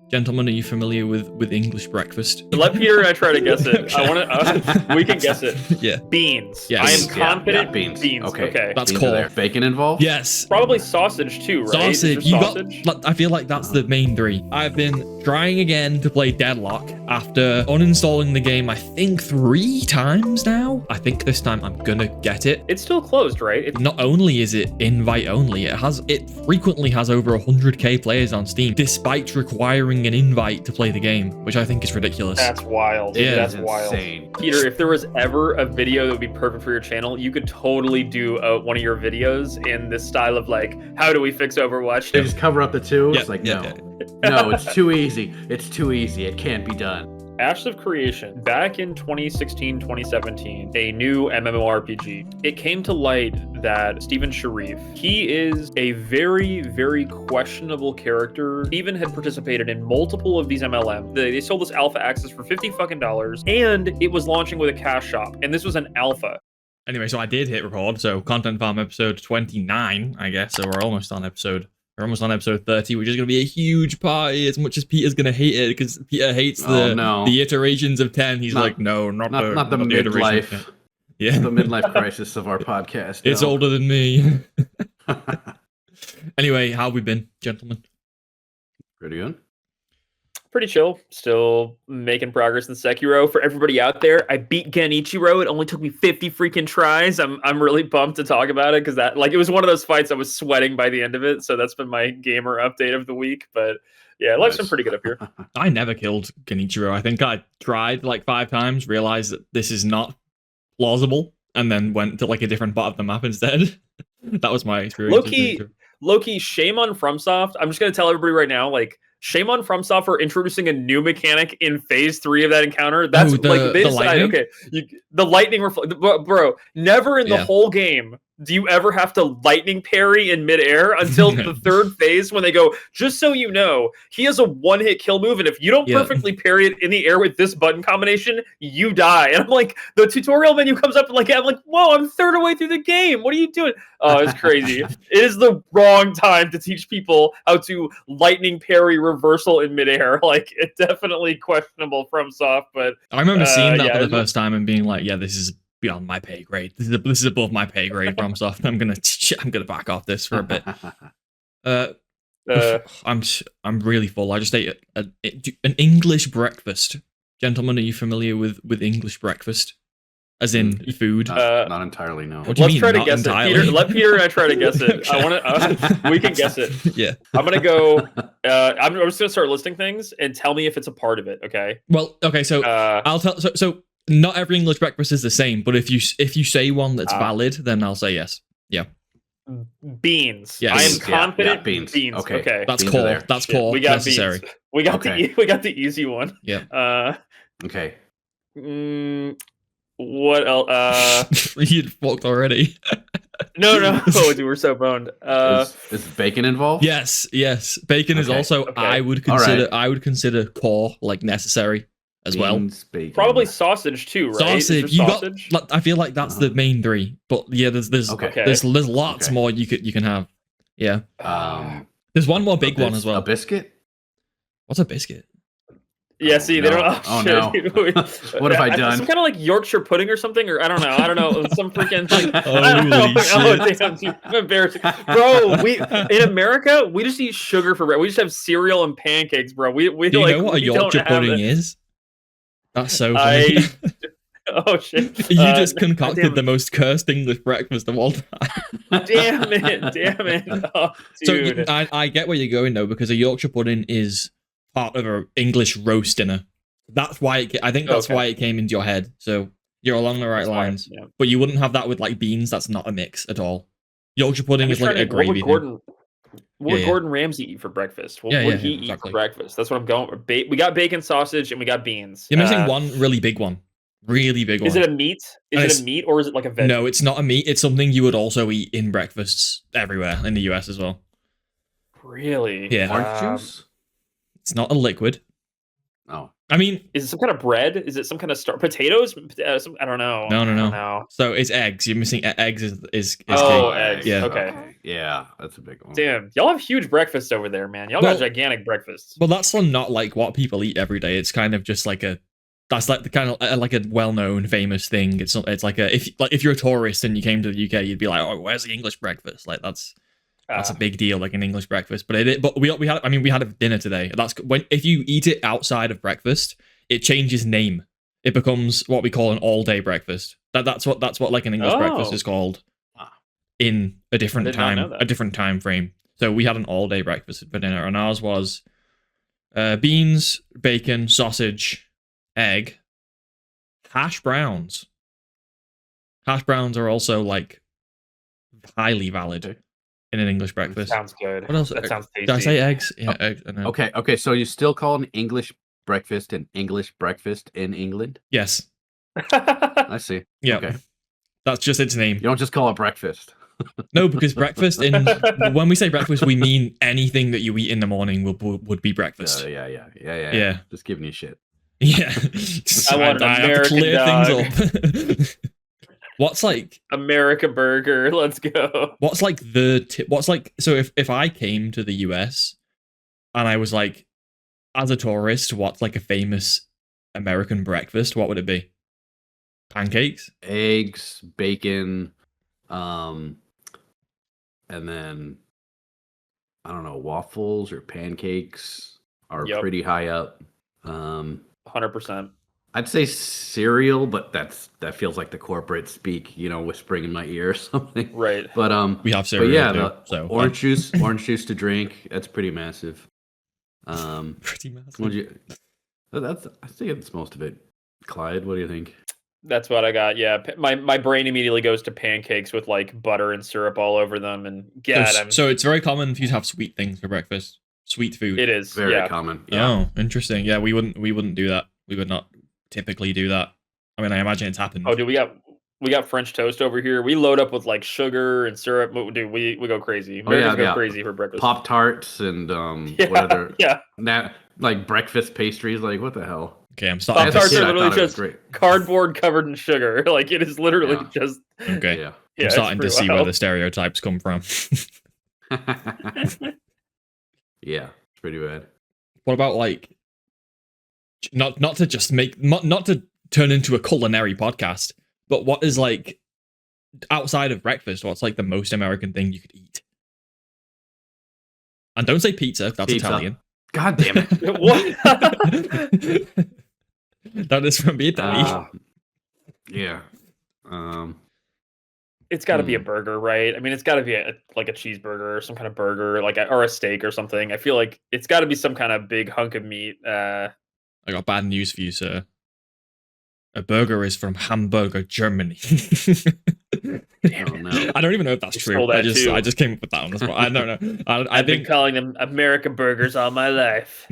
Gentlemen, are you familiar with English breakfast? Let Peter and I try to guess it. I want to. We can guess it. Yeah. Beans. Yes. I am confident. Beans. Okay. That's beans cool. are there. Bacon involved? Yes. Probably sausage too, right? Sausage. Is there sausage? I feel like that's the main three. I've been trying again to play Deadlock after uninstalling the game, I think 3 times now. I think this time I'm gonna get it. It's still closed, right? Not only is it invite only, it frequently has over 100k players on Steam, despite requiring an invite to play the game, which I think is ridiculous. That's wild. Yeah. That's Insane. wild. Peter, if there was ever a video that would be perfect for your channel, you could totally do one of your videos in this style of like, how do we fix Overwatch? They just cover up the two? Yeah, It's like, yeah, no, it's too easy. It's too easy. It can't be done. Ashes of Creation. Back in 2016, 2017, a new MMORPG. It came to light that Steven Sharif, he is a very, very questionable character. Steven had participated in multiple of these MLM. They sold this alpha access for $50 fucking, and it was launching with a cash shop. And this was an alpha. Anyway, so I did hit record, so Content Farm episode 29, I guess, so we're almost on episode 30, which is going to be a huge party, as much as Peter's going to hate it, because Peter hates the iterations of 10. He's like, no, not the midlife. Yeah. The midlife crisis of our podcast. It's older than me. Anyway, how have we been, gentlemen? Pretty good. Pretty chill. Still making progress in Sekiro. For everybody out there, I beat Genichiro. It only took me 50 freaking tries. I'm really pumped to talk about it, because it was one of those fights I was sweating by the end of it. So that's been my gamer update of the week. But yeah, life's been pretty good up here. I never killed Genichiro. I think I tried like 5 times, realized that this is not plausible, and then went to like a different part of the map instead. That was my experience. Low-key, shame on FromSoft. I'm just going to tell everybody right now, like, shame on FromSoft for introducing a new mechanic in phase 3 of that encounter. That's the lightning? The lightning bro, never in the whole game do you ever have to lightning parry in midair until the 3rd phase, when they go, just so you know, he has a 1-hit kill move, and if you don't perfectly parry it in the air with this button combination, you die. And I'm like, the tutorial menu comes up, and like, I'm like, whoa, I'm 3rd away through the game. What are you doing? Oh, it's crazy. It is the wrong time to teach people how to lightning parry reversal in midair. Like, it's definitely questionable FromSoft, but I remember seeing that for the first time and being like, yeah, this is beyond my pay grade. This is above my pay grade, FromSoft. I'm gonna back off this for a bit. I'm really full. I just ate an English breakfast. Gentlemen, are you familiar with English breakfast? As in food? Not entirely, no. What do you mean, try to not guess entirely? it. Peter, let Peter and I try to guess it. I want to. We can guess it. Yeah. I'm gonna go. I'm just gonna start listing things and tell me if it's a part of it. Okay. Well, okay. So I'll tell. So not every English breakfast is the same, but if you say one that's valid, then I'll say yes. Yeah. Beans. Yes. I am confident. Beans. Okay. That's beans core. That's core. We got necessary. beans. We got the easy one. Yeah. Okay. What else? You'd fucked already. No. Oh, dude, we're so boned. Is bacon involved? Yes. Bacon is also. Okay. I would consider core, like, necessary as Beans, well. Bacon. Probably sausage too, right? Sausage. Sausage? I feel like that's the main 3, but yeah, there's lots more you can have. Yeah. There's one more big one as well. A biscuit? What's a biscuit? Yeah, see, they don't. Oh, shit. No. What have I done? Some kind of like Yorkshire pudding or something, or I don't know. Some freaking like. Holy shit. Damn, dude, I'm embarrassing, bro. We in America, we just eat sugar for bread. We just have cereal and pancakes, bro. Do you know what a Yorkshire pudding is? That's so funny. Oh shit! You just concocted the most cursed English breakfast of all time. Damn it! Oh, dude. So I get where you're going though, because a Yorkshire pudding is part of an English roast dinner. That's why I think that's why it came into your head. So you're along the right lines. Yeah. But you wouldn't have that with like beans. That's not a mix at all. Yorkshire pudding is like a gravy. What would Gordon Ramsay eat for breakfast? What would he eat for breakfast? That's what I'm going for. We got bacon, sausage, and we got beans. You're missing one really big one. Really big one. Is it a meat? Is it a meat or is it like a veg? No, it's not a meat. It's something you would also eat in breakfasts everywhere in the US as well. Really? Yeah. Orange juice? It's not a liquid. Oh. I mean, is it some kind of bread? Is it some kind of potatoes? I don't know. No. So it's eggs. You're missing eggs. Is eggs. Yeah. Okay. Yeah, that's a big one. Damn, y'all have huge breakfasts over there, man. Y'all got gigantic breakfasts. Well, that's not like what people eat every day. It's kind of just like that's like the kind of like a well-known, famous thing. It's like if you're a tourist and you came to the UK, you'd be like, oh, where's the English breakfast? Like that's a big deal, like an English breakfast. But we had a dinner today. That's if you eat it outside of breakfast, it changes name. It becomes what we call an all-day breakfast. That's what like an English breakfast is called in a different time frame. So we had an all-day breakfast for dinner, and ours was beans, bacon, sausage, egg, hash browns. Hash browns are also like highly valid in an English breakfast. Sounds good. What else? That sounds tasty. Did I say eggs? Yeah, eggs. Okay. So you still call an English breakfast an English breakfast in England? Yes. I see. Yeah. Okay. That's just its name. You don't just call it breakfast. No, because breakfast when we say breakfast, we mean anything that you eat in the morning would be breakfast. Yeah. Just giving you shit. Yeah. I want an American dog. Things up. What's like America burger? Let's go. What's like so if I came to the US and I was like, as a tourist, what's like a famous American breakfast? What would it be? Pancakes, eggs, bacon, and then I don't know, waffles or pancakes are pretty high up. 100%. I'd say cereal, but that feels like the corporate speak, whispering in my ear or something. Right. But we have cereal. But yeah, orange juice to drink. That's pretty massive. Pretty massive. I think that's most of it. Clyde, what do you think? That's what I got. Yeah, my brain immediately goes to pancakes with like butter and syrup all over them, and so it's very common for you to have sweet things for breakfast. Sweet food. It is very common. Yeah. Oh, interesting. Yeah, we wouldn't do that. We would not typically do that. I mean, I imagine it's happened. Oh, dude, we got French toast over here. We load up with like sugar and syrup. Dude, we go crazy. Americans go crazy for breakfast. Pop-Tarts and whatever. Yeah. Like breakfast pastries. Like, what the hell? Okay, I'm starting. Pop-Tarts are literally just cardboard covered in suger. Like, it is literally just. Okay. Yeah. I'm starting to see where the stereotypes come from. Yeah, it's pretty bad. What about like, not to turn into a culinary podcast, but what is like outside of breakfast? What's like the most American thing you could eat? And don't say pizza. That's Italian. God damn it! What? That is from Italy. Yeah. It's got to be a burger, right? I mean, it's got to be like a cheeseburger or some kind of burger, or a steak or something. I feel like it's got to be some kind of big hunk of meat. I got bad news for you, sir. A burger is from Hamburg, Germany. Damn no. I don't even know if that's true. I just came up with that on the spot. I don't know. I've been calling them America burgers all my life.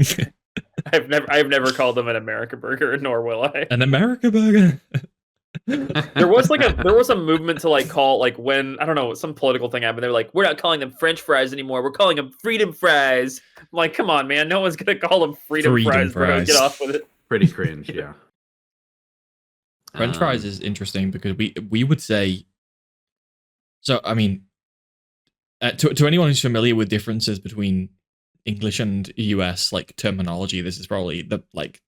I've never called them an America burger, nor will I. An America burger. There was a movement to like call, like, when, I don't know, some political thing happened. They were like, we're not calling them French fries anymore. We're calling them freedom fries. I'm like, come on, man. No one's gonna call them freedom fries, bro. Get off with it. Pretty cringe, yeah. French fries is interesting because we would say. So I mean, to anyone who's familiar with differences between English and US like terminology, this is probably the like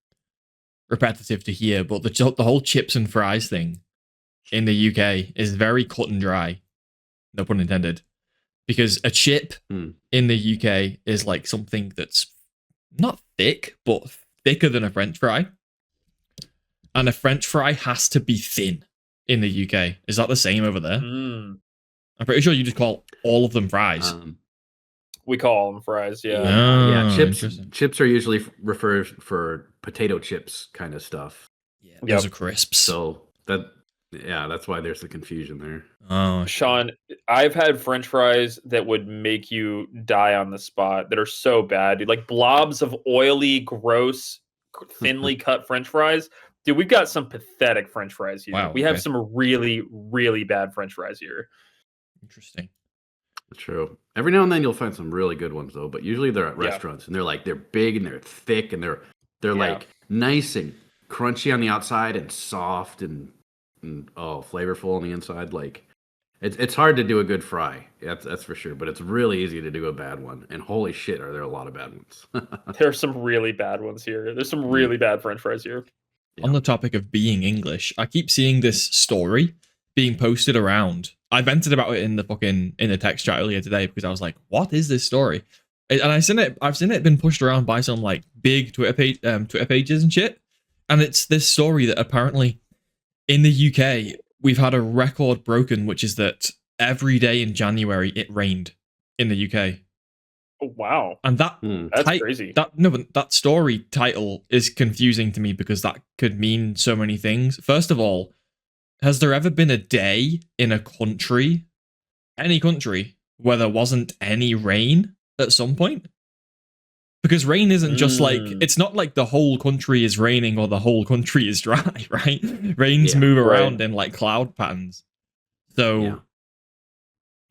repetitive to hear, but the whole chips and fries thing in the UK is very cut and dry, no pun intended, because a chip in the UK is like something that's not thick but thicker than a French fry, and a French fry has to be thin in the UK. Is that the same over there? I'm pretty sure you just call all of them fries. We call them fries, yeah. Chips are usually referred for potato chips kind of stuff. Yeah, those are crisps. So that's why there's the confusion there. Oh, Sean, I've had French fries that would make you die on the spot that are so bad, dude. Like blobs of oily, gross, thinly cut French fries. Dude, we've got some pathetic French fries here. Wow, we have some really, really bad French fries here. Interesting. True. Every now and then you'll find some really good ones though, but usually they're at restaurants and they're big and they're thick and they're like nice and crunchy on the outside and soft and flavorful on the inside. Like it's hard to do a good fry. That's for sure. But it's really easy to do a bad one. And holy shit, are there a lot of bad ones? There's some really bad ones here. There's some really bad French fries here. Yeah. On the topic of being English, I keep seeing this story being posted around. I vented about it in the text chat earlier today because I was like, "What is this story?" And I've seen it been pushed around by some like big Twitter pages and shit. And it's this story that apparently in the UK we've had a record broken, which is that every day in January it rained in the UK. Oh, wow. And that's crazy. But that story title is confusing to me because that could mean so many things. First of all, has there ever been a day in a country, any country, where there wasn't any rain at some point? Because rain isn't just like, it's not like the whole country is raining or the whole country is dry, right? Rains move around in like cloud patterns. So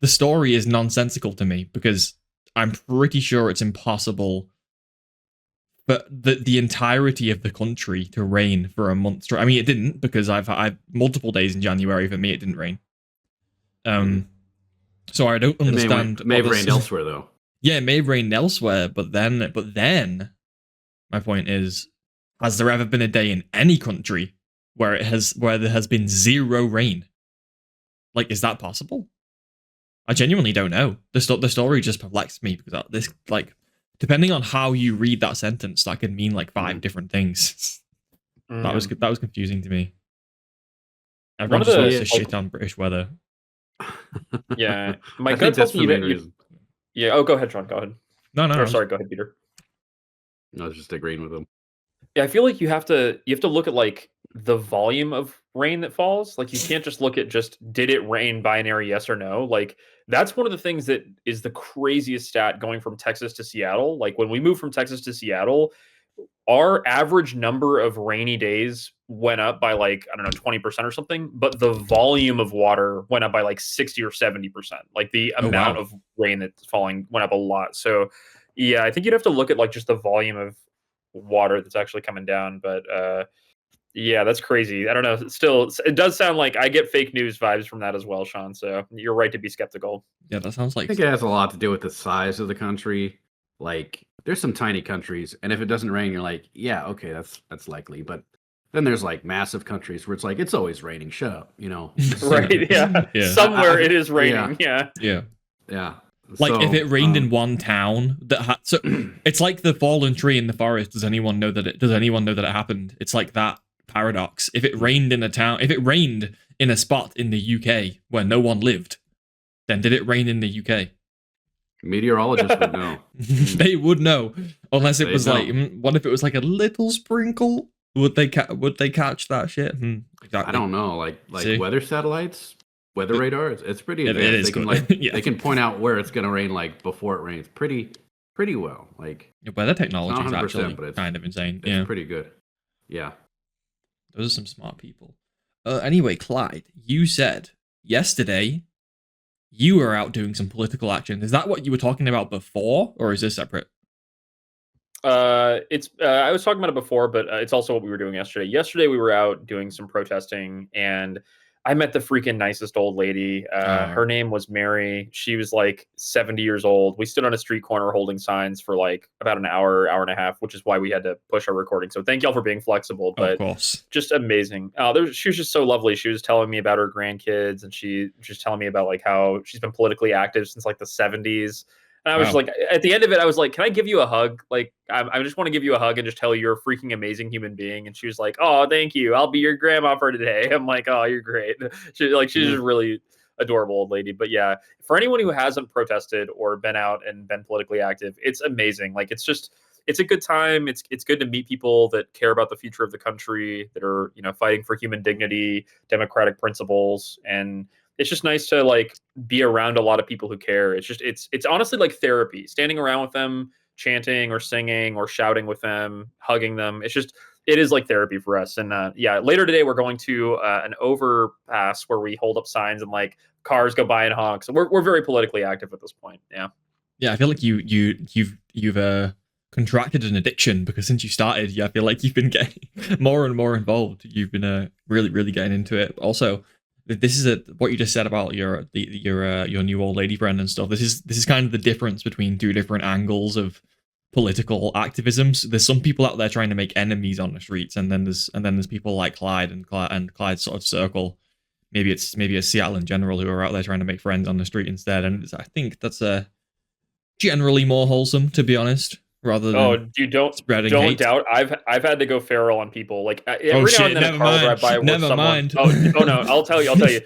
the story is nonsensical to me because I'm pretty sure it's impossible for the entirety of the country to rain for a month straight. I mean, it didn't because I've multiple days in January. For me, it didn't rain. So I don't understand. It may have rained elsewhere, though. Yeah, it may have rained elsewhere, but then, my point is, has there ever been a day in any country where there has been zero rain? Like, is that possible? I genuinely don't know. The story just perplexed me because this, like, depending on how you read that sentence, that could mean like 5 different things. That was confusing to me. Everyone just wants to shit on British weather. Yeah, my gut tells me you. Yeah. Oh, go ahead, Sean. Go ahead. No. Sorry. Go ahead, Peter. I was just agreeing with him. Yeah, I feel like you have to look at like the volume of rain that falls. Like you can't just look at did it rain binary yes or no. Like that's one of the things that is the craziest stat going from Texas to Seattle. Like when we moved from Texas to Seattle, our average number of rainy days went up by like, I don't know, 20% or something, but the volume of water went up by like 60 or 70%. Like the amount of rain that's falling went up a lot. So yeah, I think you'd have to look at like just the volume of water that's actually coming down. But yeah, that's crazy. I don't know. Still, it does sound like I get fake news vibes from that as well, Sean. So you're right to be skeptical. Yeah, that sounds like. I think it has a lot to do with the size of the country. Like, there's some tiny countries, and if it doesn't rain, you're like, yeah, okay, that's likely. But then there's like massive countries where it's like it's always raining. Shut up, you know. Right? Yeah. Somewhere it is raining. Yeah. Like if it rained in one town so it's like the fallen tree in the forest. Does anyone know that it happened? It's like that paradox. If it rained in a spot in the UK where no one lived, then did it rain in the UK? Meteorologists would know. They would know, unless it was like, what if it was like a little sprinkle? Would they catch that shit? Exactly. I don't know. Like weather satellites, weather radar. It's pretty advanced. It is they can point out where it's gonna rain like before it rains. Pretty well. Like weather technology is actually kind of insane. It's pretty good. Yeah. Those are some smart people. Anyway, Clyde, you said yesterday you were out doing some political action. Is that what you were talking about before, or is this separate? It's I was talking about it before, but it's also what we were doing yesterday. Yesterday we were out doing some protesting, and I met the freaking nicest old lady. Her name was Mary. She was like 70 years old. We stood on a street corner holding signs for like about an hour and a half, which is why we had to push our recording. So thank y'all for being flexible, but of course. Just amazing. She was just so lovely. She was telling me about her grandkids, and she was just telling me about like how she's been politically active since like the 70s. And I was like, at the end of it, I was like, can I give you a hug? Like, I just want to give you a hug and just tell you you're a freaking amazing human being. And she was like, oh, thank you. I'll be your grandma for today. I'm like, oh, you're great. She's just really adorable old lady. But yeah, for anyone who hasn't protested or been out and been politically active, it's amazing. Like, it's a good time. It's good to meet people that care about the future of the country, that are, fighting for human dignity, democratic principles, and it's just nice to like be around a lot of people who care. It's honestly like therapy, standing around with them, chanting or singing or shouting with them, hugging them. It is like therapy for us. And later today we're going to an overpass where we hold up signs and like cars go by and honk. So we're very politically active at this point. Yeah. Yeah. I feel like you've contracted an addiction, because since you started, I feel like you've been getting more and more involved. You've been really, really getting into it. Also, this is what you just said about your new old lady friend and stuff. This is kind of the difference between two different angles of political activisms. There's some people out there trying to make enemies on the streets, and then there's people like Clyde and Clyde's sort of circle. Maybe it's Seattle in general who are out there trying to make friends on the street instead. And I think that's generally more wholesome, to be honest, rather than spreading hate. Doubt. I've had to go feral on people. Like every now and then a car drive by with someone. Oh no, I'll tell you. Okay,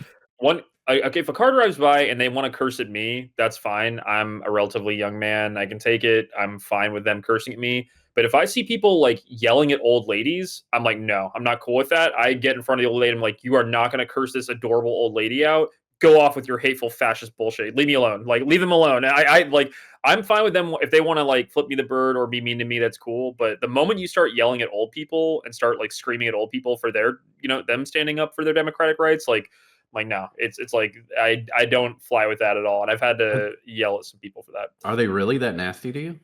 if a car drives by and they want to curse at me, that's fine. I'm a relatively young man. I can take it. I'm fine with them cursing at me. But if I see people like yelling at old ladies, I'm like, no, I'm not cool with that. I get in front of the old lady. I'm like, you are not going to curse this adorable old lady out. Go off with your hateful fascist bullshit. Leave me alone. Like, leave them alone. I'm fine with them if they want to like flip me the bird or be mean to me. That's cool. But the moment you start yelling at old people and start like screaming at old people for their, them standing up for their democratic rights, like no, it's like I don't fly with that at all. And I've had to yell at some people for that. Are they really that nasty to you?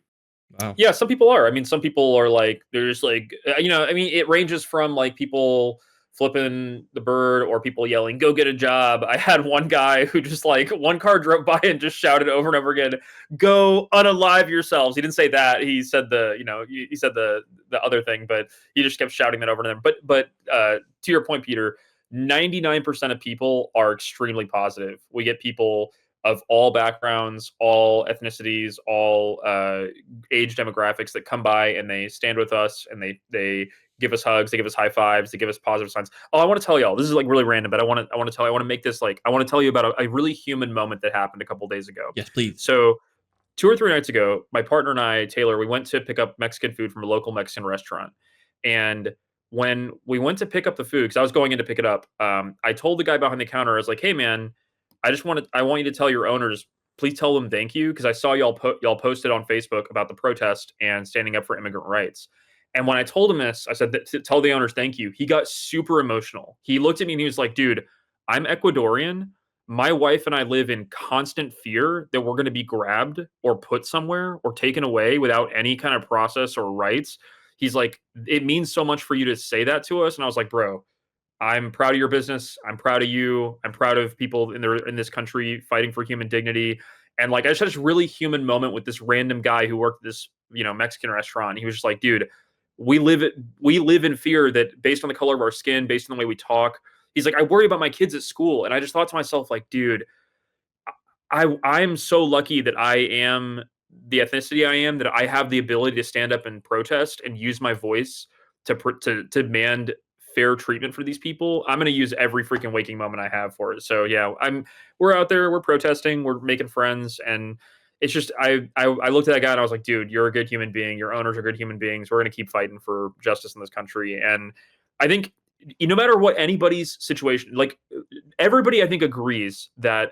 Wow. Yeah, some people are. I mean, some people are like, they're just like, it ranges from like people flipping the bird or people yelling, go get a job. I had one guy who just like one car drove by and just shouted over and over again, go unalive yourselves. He didn't say that. He said he said the other thing, but he just kept shouting that over and over. But to your point, Peter, 99% of people are extremely positive. We get people of all backgrounds, all ethnicities, all age demographics that come by and they stand with us and they give us hugs, they give us high fives, they give us positive signs. Oh, I want to tell y'all, this is like really random, but I want to make this like, I want to tell you about a really human moment that happened a couple of days ago. Yes, please. So 2 or 3 nights ago, my partner and I, Taylor, we went to pick up Mexican food from a local Mexican restaurant. And when we went to pick up the food, because I was going in to pick it up, I told the guy behind the counter, I was like, hey man, I want you to tell your owners, please tell them thank you, because I saw y'all posted on Facebook about the protest and standing up for immigrant rights. And when I told him this, I said, tell the owners thank you. He got super emotional. He looked at me and he was like, dude, I'm Ecuadorian. My wife and I live in constant fear that we're going to be grabbed or put somewhere or taken away without any kind of process or rights. He's like, it means so much for you to say that to us. And I was like, bro, I'm proud of your business. I'm proud of you. I'm proud of people in this country fighting for human dignity. And like, I just had this really human moment with this random guy who worked at this, Mexican restaurant. He was just like, dude, we live in fear that based on the color of our skin, based on the way we talk. He's like, I worry about my kids at school. And I just thought to myself, like, dude, I'm so lucky that I am the ethnicity I am, that I have the ability to stand up and protest and use my voice to demand fair treatment for these people. I'm going to use every freaking waking moment I have for it. So yeah, we're out there, we're protesting, we're making friends. And it's just, I looked at that guy and I was like, dude, you're a good human being. Your owners are good human beings. We're going to keep fighting for justice in this country. And I think no matter what anybody's situation, like everybody, I think agrees that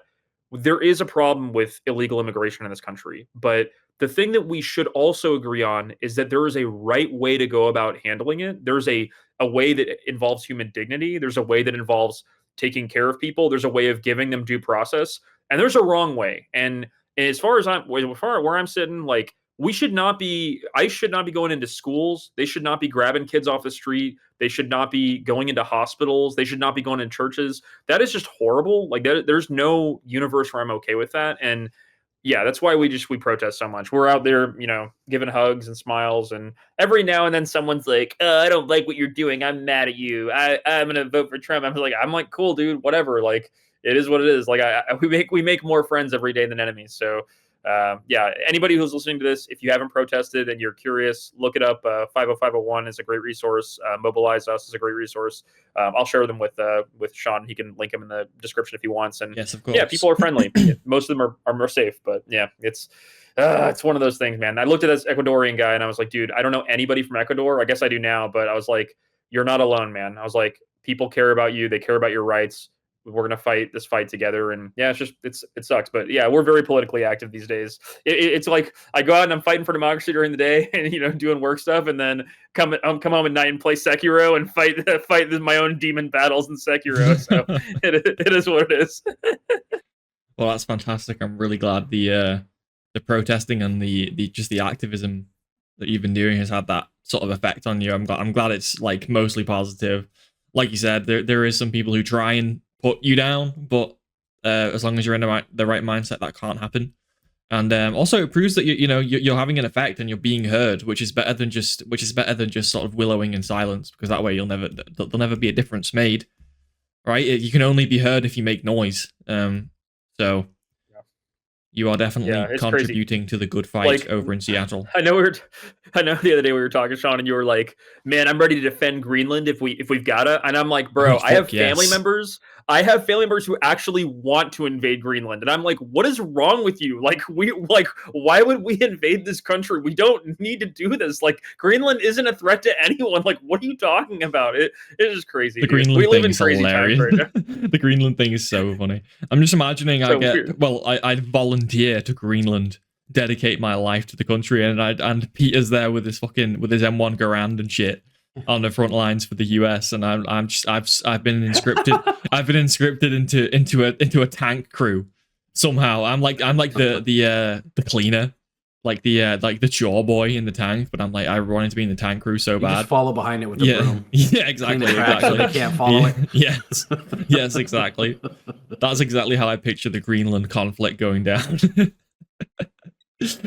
there is a problem with illegal immigration in this country. But the thing that we should also agree on is that there is a right way to go about handling it. There's a way that involves human dignity. There's a way that involves taking care of people. There's a way of giving them due process. And there's a wrong way. And as far as where I'm sitting, like I should not be going into schools. They should not be grabbing kids off the street. They should not be going into hospitals. They should not be going in churches. That is just horrible. Like there's no universe where I'm okay with that. And yeah, that's why we protest so much. We're out there, giving hugs and smiles. And every now and then someone's like, I don't like what you're doing. I'm mad at you. I'm going to vote for Trump. I'm like, cool, dude, whatever. Like, it is what it is. Like we make more friends every day than enemies. So yeah, anybody who's listening to this, if you haven't protested and you're curious, look it up. 50501 is a great resource. Mobilize Us is a great resource. I'll share them with Sean. He can link them in the description if he wants. And yes, of course. Yeah, people are friendly. Most of them are more safe, but yeah, it's one of those things, man. I looked at this Ecuadorian guy and I was like, dude, I don't know anybody from Ecuador. I guess I do now, but I was like, you're not alone, man. I was like, people care about you. They care about your rights. We're going to fight this fight together. And yeah, it sucks. But yeah, we're very politically active these days. It's like I go out and I'm fighting for democracy during the day and, doing work stuff. And then come home at night and play Sekiro and fight my own demon battles in Sekiro. So it is what it is. Well, that's fantastic. I'm really glad the protesting and the activism that you've been doing has had that sort of effect on you. I'm glad it's like mostly positive. Like you said, there is some people who try and put you down, but as long as you're in the right mindset, that can't happen. And also, it proves that you're having an effect and you're being heard, which is better than just sort of willowing in silence, because that way there'll never be a difference made, right? You can only be heard if you make noise. So you are definitely contributing to the good fight over in Seattle. I know the other day we were talking, Sean, and you were like, "Man, I'm ready to defend Greenland if we've gotta." And I'm like, "Bro, I have family members. I have family members who actually want to invade Greenland." And I'm like, "What is wrong with you? Why would we invade this country? We don't need to do this. Like, Greenland isn't a threat to anyone. Like, what are you talking about? It is crazy. The Greenland thing is hilarious. The Greenland thing is so funny. I'm just imagining I volunteer to Greenland, dedicate my life to the country, and Peter's there with his M1 Garand and shit on the front lines for the US, and I've been inscripted into a tank crew somehow. I'm like the cleaner, like the chore boy in the tank, but I wanted to be in the tank crew so bad. Just follow behind it with the broom. Yeah, exactly. So they can't follow it. Yes, exactly. That's exactly how I picture the Greenland conflict going down.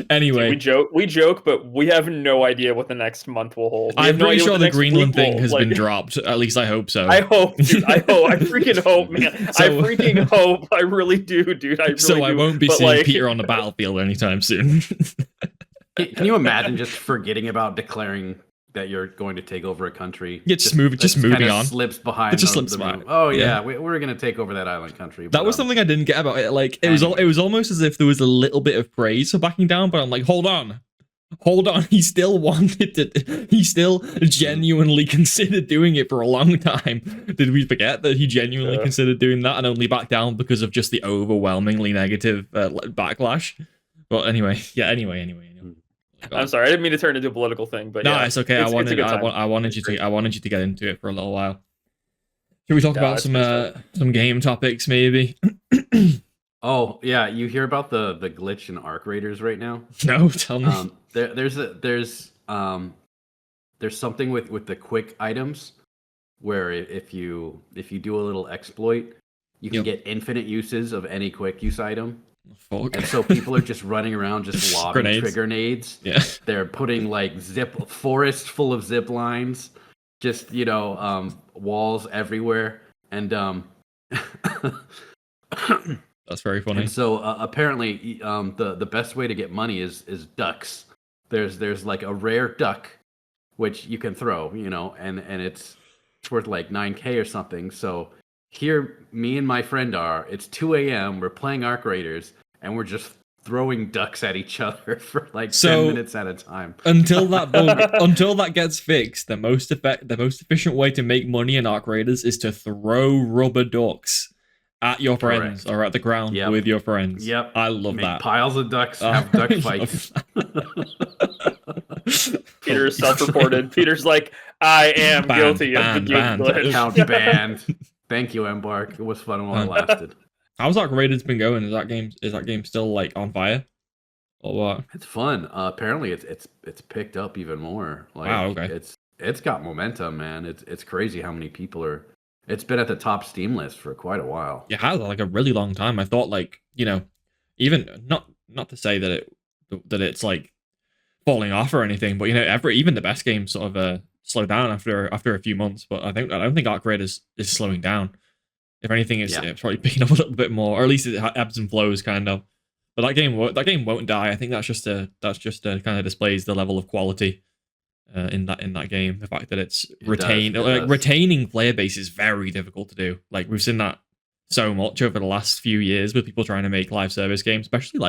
Anyway, we joke, but we have no idea what the next month will hold. I'm pretty sure the Greenland thing has been dropped. At least I hope so. I hope, dude. I freaking hope, man. I freaking hope. I really do, dude. I won't be seeing Peter on the battlefield anytime soon. Can you imagine just forgetting about declaring that you're going to take over a country? Yeah, just moving on. Slips behind. It just slips by. Oh yeah, we're going to take over that island country. That was something I didn't get about it. Like it was almost as if there was a little bit of praise for backing down, but I'm like, hold on. He still wanted to. He still genuinely considered doing it for a long time. Did we forget that he genuinely considered doing that and only backed down because of just the overwhelmingly negative backlash? But anyway. I'm sorry, I didn't mean to turn into a political thing, but no, it's okay. I wanted you to get into it for a little while. Should we talk about some game topics, maybe? Oh yeah, you hear about the glitch in Arc Raiders right now? No, tell me. There's something with the quick items where if you do a little exploit, you can get infinite uses of any quick use item. Fuck. And so people are just running around just lobbing trigger nades. Yeah. They're putting like forest full of zip lines, just walls everywhere, and that's very funny. And so apparently the best way to get money is ducks. There's like a rare duck which you can throw, and it's worth like 9K or something. So here, me and my friend it's 2 a.m. We're playing Arc Raiders, and we're just throwing ducks at each other for like 10 minutes at a time. Until that gets fixed, the most efficient way to make money in Arc Raiders is to throw rubber ducks at your friends or at the ground with your friends. Yep. I love that. Piles of ducks, have duck fights. Peter is self-reported. Peter's like, I am guilty of the game glitch. Account banned. Thank you, Embark. It was fun while it lasted. How's Arc Raiders been going? Is that game still like on fire, or what? It's fun. Apparently, it's picked up even more. Like, wow. Okay. It's got momentum, man. It's crazy how many people are. It's been at the top Steam list for quite a while. It has, like a really long time. I thought, like, even not to say that it's like falling off or anything, but even the best games sort of slow down after a few months. But I don't think Arc Raiders is slowing down. If anything, it's probably picking up a little bit more, or at least it ebbs and flows kind of. But that game won't die. I think that's just kind of displays the level of quality in that game. The fact that it's retaining player base is very difficult to do. Like we've seen that so much over the last few years with people trying to make live service games, especially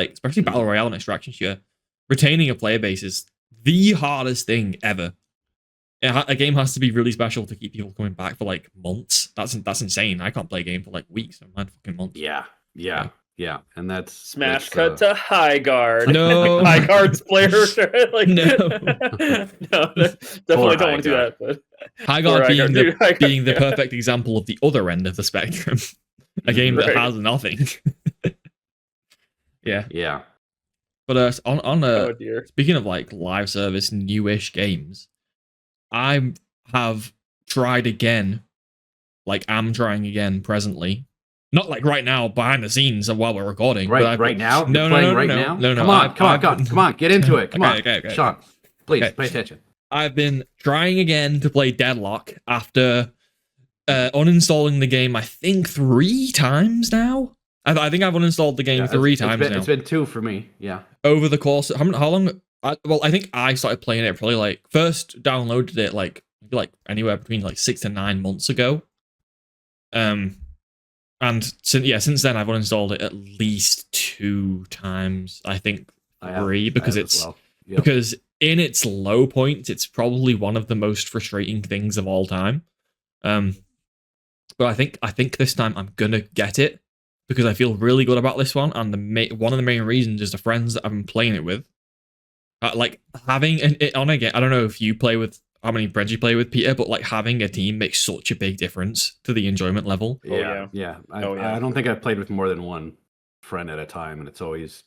battle royale and extraction shooter. Retaining a player base is the hardest thing ever. A game has to be really special to keep people coming back for like months. That's insane. I can't play a game for like weeks. I'm not fucking months. Yeah. And that's Smash cut to High Guard. No, High Guard's player. Like no, definitely don't want to do that. But High Guard being the perfect example of the other end of the spectrum. A game that has nothing. Yeah. But on speaking of like live service newish games, I have tried again. Like I'm trying again presently. Not like right now behind the scenes while we're recording. Right now? No, No. Come on, get into it. Come on. Okay. Sean, please pay attention. I've been trying again to play Deadlock after uninstalling the game, I think 3 times now. I think I've uninstalled the game 3 times now. It's been 2 for me, yeah. Over the course, how long? I think I started playing it probably like first downloaded it like anywhere between like 6 to 9 months ago. And since then I've uninstalled it at least 2 times. I think 3 because because in its low point, it's probably one of the most frustrating things of all time. But I think this time I'm gonna get it because I feel really good about this one, and one of the main reasons is the friends that I've been playing it with. Like having it on again. I don't know if you play with how many friends you play with, Peter, but like having a team makes such a big difference to the enjoyment level. Yeah. I don't think I've played with more than one friend at a time, and it's always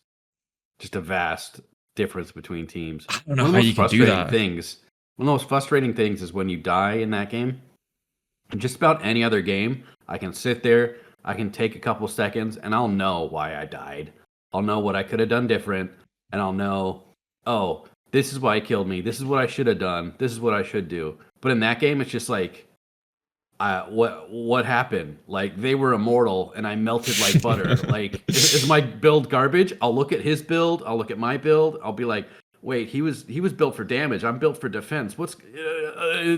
just a vast difference between teams. I don't know how you can do that. One of the most frustrating things is when you die in that game. In just about any other game, I can sit there, I can take a couple seconds, and I'll know why I died. I'll know what I could have done different, and I'll know, oh, this is why it killed me. This is what I should have done. This is what I should do. But in that game, it's just like, what happened? Like, they were immortal, and I melted like butter. Like, is my build garbage? I'll look at his build. I'll look at my build. I'll be like, wait, he was built for damage. I'm built for defense. What's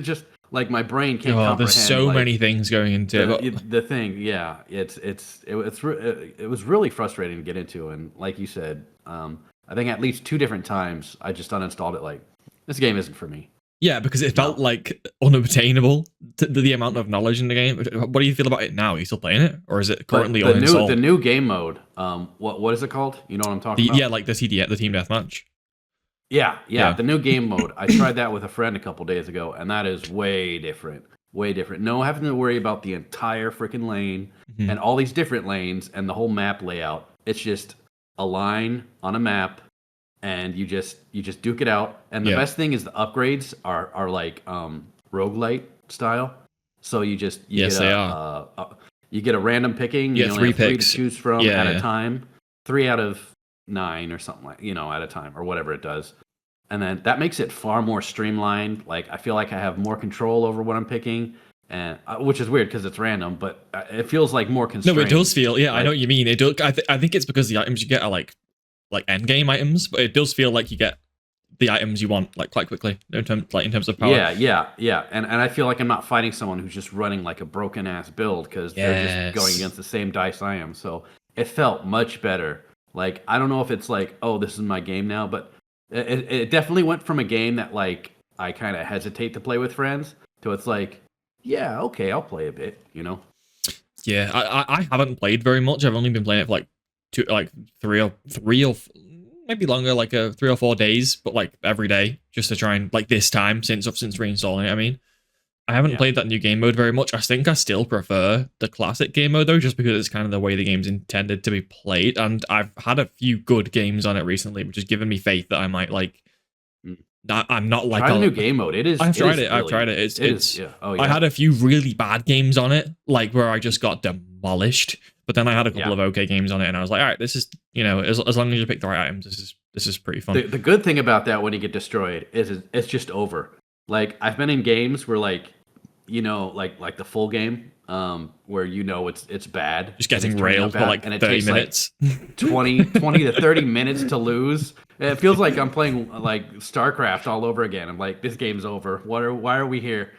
just like my brain can't comprehend. There's so many things going into it. The thing, yeah, it was really frustrating to get into, and like you said, I think at least 2 different times I just uninstalled it. Like, this game isn't for me. Yeah, because it felt like unobtainable to the amount of knowledge in the game. What do you feel about it now? Are you still playing it, or is it currently uninstalled? The new game mode. What is it called? You know what I'm talking about? Yeah, like the team deathmatch. Yeah, the new game mode. I tried that with a friend a couple days ago, and that is way different. Way different. No having to worry about the entire freaking lane and all these different lanes and the whole map layout. It's just a line on a map, and you just duke it out. And the best thing is the upgrades are like roguelite style. So you get a random picking. You only have 3 picks to choose from at a time. 3 out of 9 or something like, at a time or whatever it does. And then that makes it far more streamlined. Like, I feel like I have more control over what I'm picking, and which is weird because it's random, but it feels like more constrained. No, it does feel, I know what you mean. It does. I think it's because the items you get are like end game items, but it does feel like you get the items you want like quite quickly in terms of power. Yeah. And I feel like I'm not fighting someone who's just running like a broken ass build because they're just going against the same dice I am. So it felt much better. Like, I don't know if it's like, oh, this is my game now, but it definitely went from a game that like I kind of hesitate to play with friends to it's like, yeah, okay, I'll play a bit, Yeah, I haven't played very much. I've only been playing it for like 3 or maybe longer, like 3 or 4 days, but like every day just to try and like this time since reinstalling it. I mean, I haven't played that new game mode very much. I think I still prefer the classic game mode though, just because it's kind of the way the game's intended to be played. And I've had a few good games on it recently, which has given me faith that I might like. I'm not like a new game mode. It is. I've tried it. I had a few really bad games on it, like where I just got demolished. But then I had a couple of okay games on it, and I was like, all right, this is as long as you pick the right items, this is pretty fun. The good thing about that when you get destroyed is it's just over. Like, I've been in games where like the full game, where it's bad. Just getting railed for like 30 minutes. Like 20 to 30 minutes to lose. It feels like I'm playing like StarCraft all over again. I'm like, this game's over. Why are we here?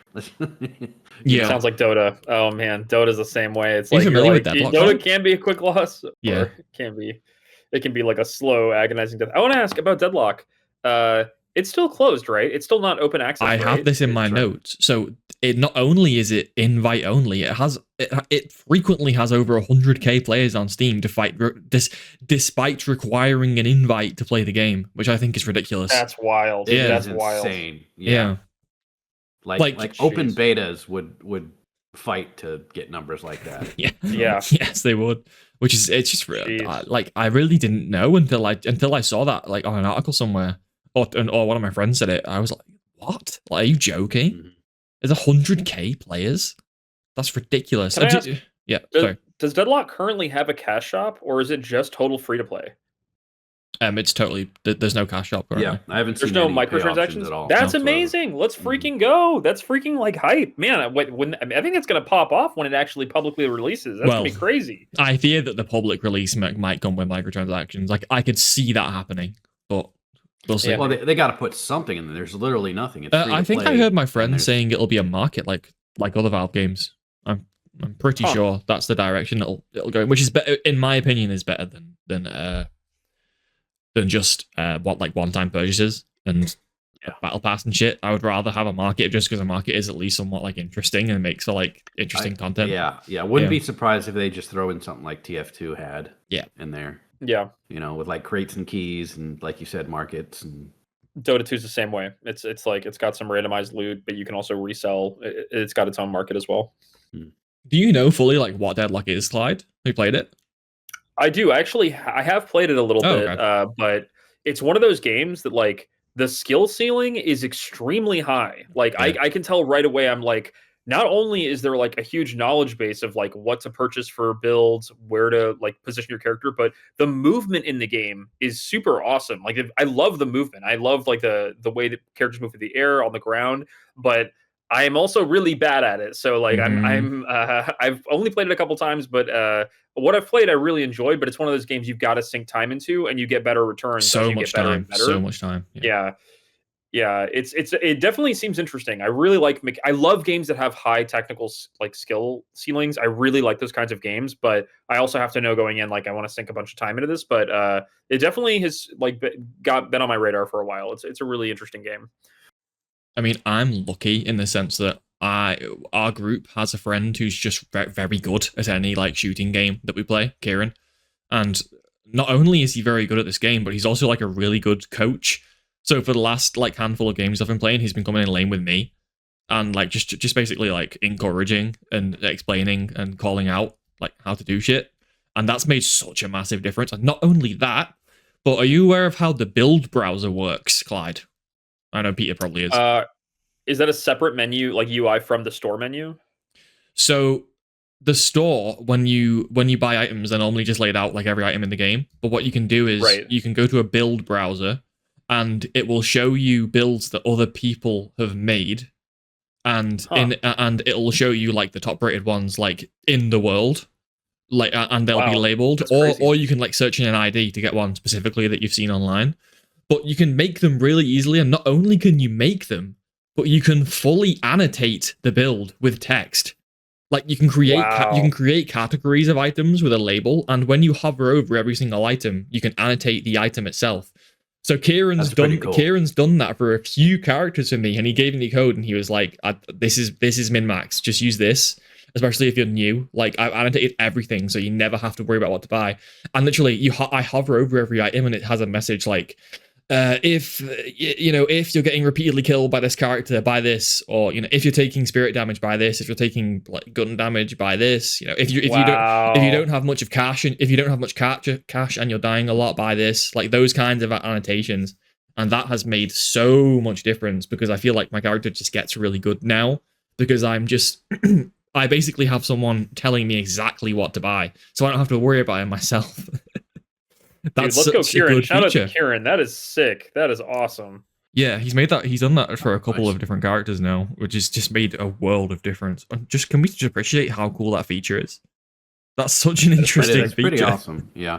Yeah. Sounds like Dota. Oh man, Dota's the same way. It's like, with Deadlock? Dota can be a quick loss. Yeah. Or it can be like a slow, agonizing death. I want to ask about Deadlock. It's still closed, right? It's still not open access. I have this in my notes. So it not only is it invite only, it frequently has over 100k players on Steam to fight this, despite requiring an invite to play the game, which I think is ridiculous. That's wild. Yeah, that's insane. Yeah. Like open betas would fight to get numbers like that. Yeah. Yeah. Yes, they would. Which is, it's just like, I really didn't know until I saw that like on an article somewhere, or one of my friends said it. I was like, what? Like, are you joking? Mm-hmm. There's 100K players. That's ridiculous. Can I ask, yeah. Sorry. Does Deadlock currently have a cash shop, or is it just total free to play? It's totally. There's no cash shop currently. Yeah, I haven't There's seen no any microtransactions at all. That's amazing. Let's freaking go. That's freaking like hype, man. I think it's gonna pop off when it actually publicly releases. That's gonna be crazy. I fear that the public release might come with microtransactions. Like, I could see that happening, but we'll see. Yeah. Well, they got to put something in there. There's literally nothing. It's I think I heard my friend saying it'll be a market like other Valve games. I'm pretty sure that's the direction it'll go in, which is better, in my opinion, is better than just one-time purchases and battle pass and shit. I would rather have a market, just because a market is at least somewhat like interesting and makes for like interesting content. Yeah. Wouldn't be surprised if they just throw in something like TF2 had. In there. Yeah. With like crates and keys and, like you said, markets. And Dota 2 is the same way. It's like it's got some randomized loot, but you can also resell. It's got its own market as well. Do you know fully like what Deadlock is, Clyde? Who played it? I do actually. I have played it a little bit, okay. But it's one of those games that like the skill ceiling is extremely high. Like I can tell right away. I'm like, not only is there like a huge knowledge base of like what to purchase for builds, where to like position your character, but the movement in the game is super awesome. Like I love the movement. I love like the way that characters move through the air, on the ground, but I am also really bad at it. So like I've only played it a couple times, but what I've played I really enjoyed. But it's one of those games you've got to sink time into, and you get better returns. So much time. So much time. Yeah. It definitely seems interesting. I really I love games that have high technical like skill ceilings. I really like those kinds of games, but I also have to know going in like I want to sink a bunch of time into this. But it definitely has like been on my radar for a while. It's a really interesting game. I mean, I'm lucky in the sense that our group has a friend who's just very good at any like shooting game that we play, Kieran. And not only is he very good at this game, but he's also like a really good coach. So for the last like handful of games I've been playing, he's been coming in lane with me and like just basically like encouraging and explaining and calling out like how to do shit. And that's made such a massive difference. And not only that, but are you aware of how the build browser works, Clyde? I know Peter probably is. Is that a separate menu, like UI from the store menu? So the store, when you buy items, they're normally just laid out like every item in the game. But what you can do is you can go to a build browser, and it will show you builds that other people have made, and and it'll show you like the top rated ones like in the world, like and they'll be labeled, or you can like search in an ID to get one specifically that you've seen online. But you can make them really easily, and not only can you make them, but you can fully annotate the build with text. Like you can create categories of items with a label, and when you hover over every single item, you can annotate the item itself. So Kieran's done that for a few characters for me, and he gave me the code, and he was like, "This is min-max. Just use this, especially if you're new. Like I've annotated everything, so you never have to worry about what to buy." And literally, I hover over every item, and it has a message like, if you're getting repeatedly killed by this character, buy this, or if you're taking spirit damage, buy this, if you're taking like gun damage, buy this, if you don't have much of cash, and if you don't have much cash and you're dying a lot, buy this, like those kinds of annotations. And that has made so much difference, because I feel like my character just gets really good now, because I'm just I basically have someone telling me exactly what to buy, so I don't have to worry about it myself. Dude, let's go, Kieran. Shout out to Kieran. That is sick. That is awesome. Yeah, he's done that for a couple of different characters now, which has just made a world of difference. And can we just appreciate how cool that feature is? That's such an interesting feature. It's pretty awesome. Yeah.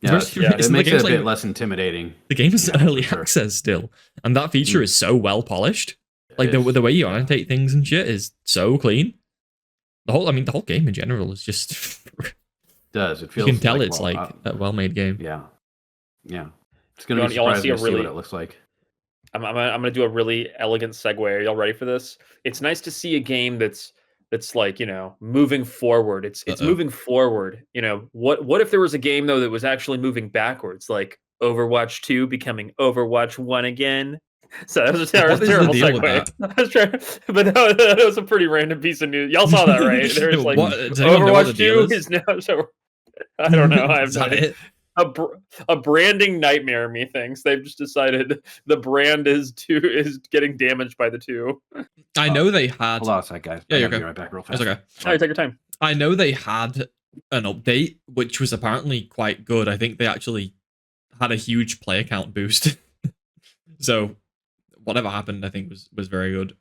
It makes it a bit less intimidating. The game is early access still, and that feature is so well polished. Like the way you annotate things and shit is so clean. The whole game in general is just does. It feels you can tell it's like a well-made game. Yeah. It's gonna be surprising to see what it looks like. I'm gonna do a really elegant segue. Are y'all ready for this? It's nice to see a game that's like moving forward. It's moving forward. What if there was a game though that was actually moving backwards, like Overwatch 2 becoming Overwatch 1 again? So that was a terrible segue. I was trying, but that was a pretty random piece of news. Y'all saw that, right? There's like Overwatch 2 is now. So I don't know. I have no idea. A branding nightmare, methinks. They've just decided the brand is getting damaged by the 2. I know they had. Hold on a sec, guys. Yeah, you're okay. okay. Be right back real fast. It's okay. All right, take your time. I know they had an update, which was apparently quite good. I think they actually had a huge player count boost. So whatever happened, I think was very good.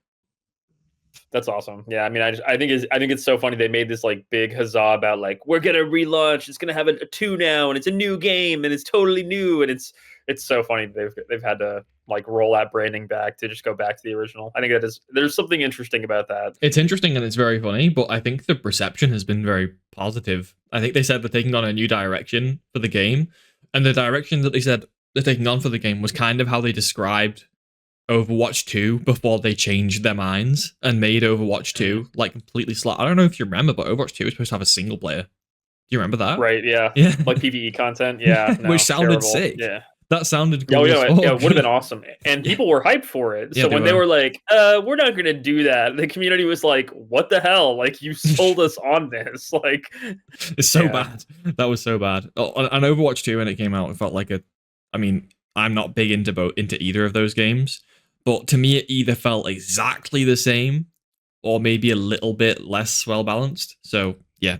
That's awesome. Yeah, I mean, I think it's so funny they made this like big huzzah about like we're gonna relaunch. It's gonna have a 2 now, and it's a new game, and it's totally new, and it's so funny they've had to like roll that branding back to just go back to the original. I think there's something interesting about that. It's interesting and it's very funny, but I think the reception has been very positive. I think they said they're taking on a new direction for the game, and the direction that they said they're taking on for the game was kind of how they described Overwatch 2 before they changed their minds and made Overwatch 2 like completely I don't know if you remember, but Overwatch 2 was supposed to have a single player. Do you remember that? Right, yeah. Like PvE content, yeah. No, which sounded terrible. sick. Yeah. That sounded cool. Yeah, it would have been awesome. And people were hyped for it. So when they were like, we're not going to do that, the community was like, what the hell? Like, you sold us on this. Like, it's so bad. That was so bad. Oh, and Overwatch 2, when it came out, it felt like I mean, I'm not big into either of those games, but to me, it either felt exactly the same or maybe a little bit less well balanced. So, yeah.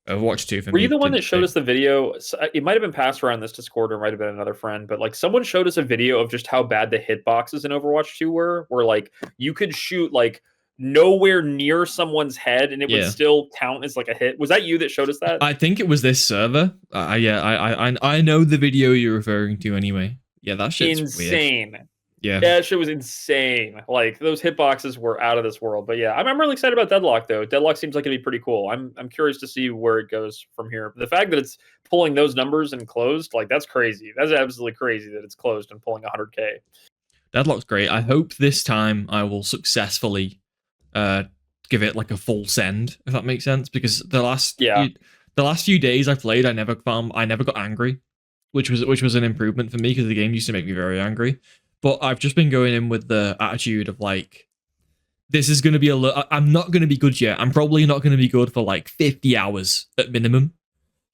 Overwatch 2 for me. Were you the one that showed us the video? It might have been passed around this Discord, or it might have been another friend, but like someone showed us a video of just how bad the hitboxes in Overwatch 2 were, where like you could shoot like nowhere near someone's head and it would still count as like a hit. Was that you that showed us that? I think it was this server. I know the video you're referring to anyway. Yeah, that shit's insane. Weird. Yeah, that shit was insane. Like those hitboxes were out of this world. But yeah, I'm really excited about Deadlock though. Deadlock seems like it'd be pretty cool. I'm curious to see where it goes from here. The fact that it's pulling those numbers and closed, like that's crazy. That's absolutely crazy that it's closed and pulling 100K. Deadlock's great. I hope this time I will successfully give it like a full send, if that makes sense. Because the last few days I played, I never got angry, which was an improvement for me because the game used to make me very angry. But I've just been going in with the attitude of like, this is going to be I'm not going to be good yet. I'm probably not going to be good for like 50 hours at minimum.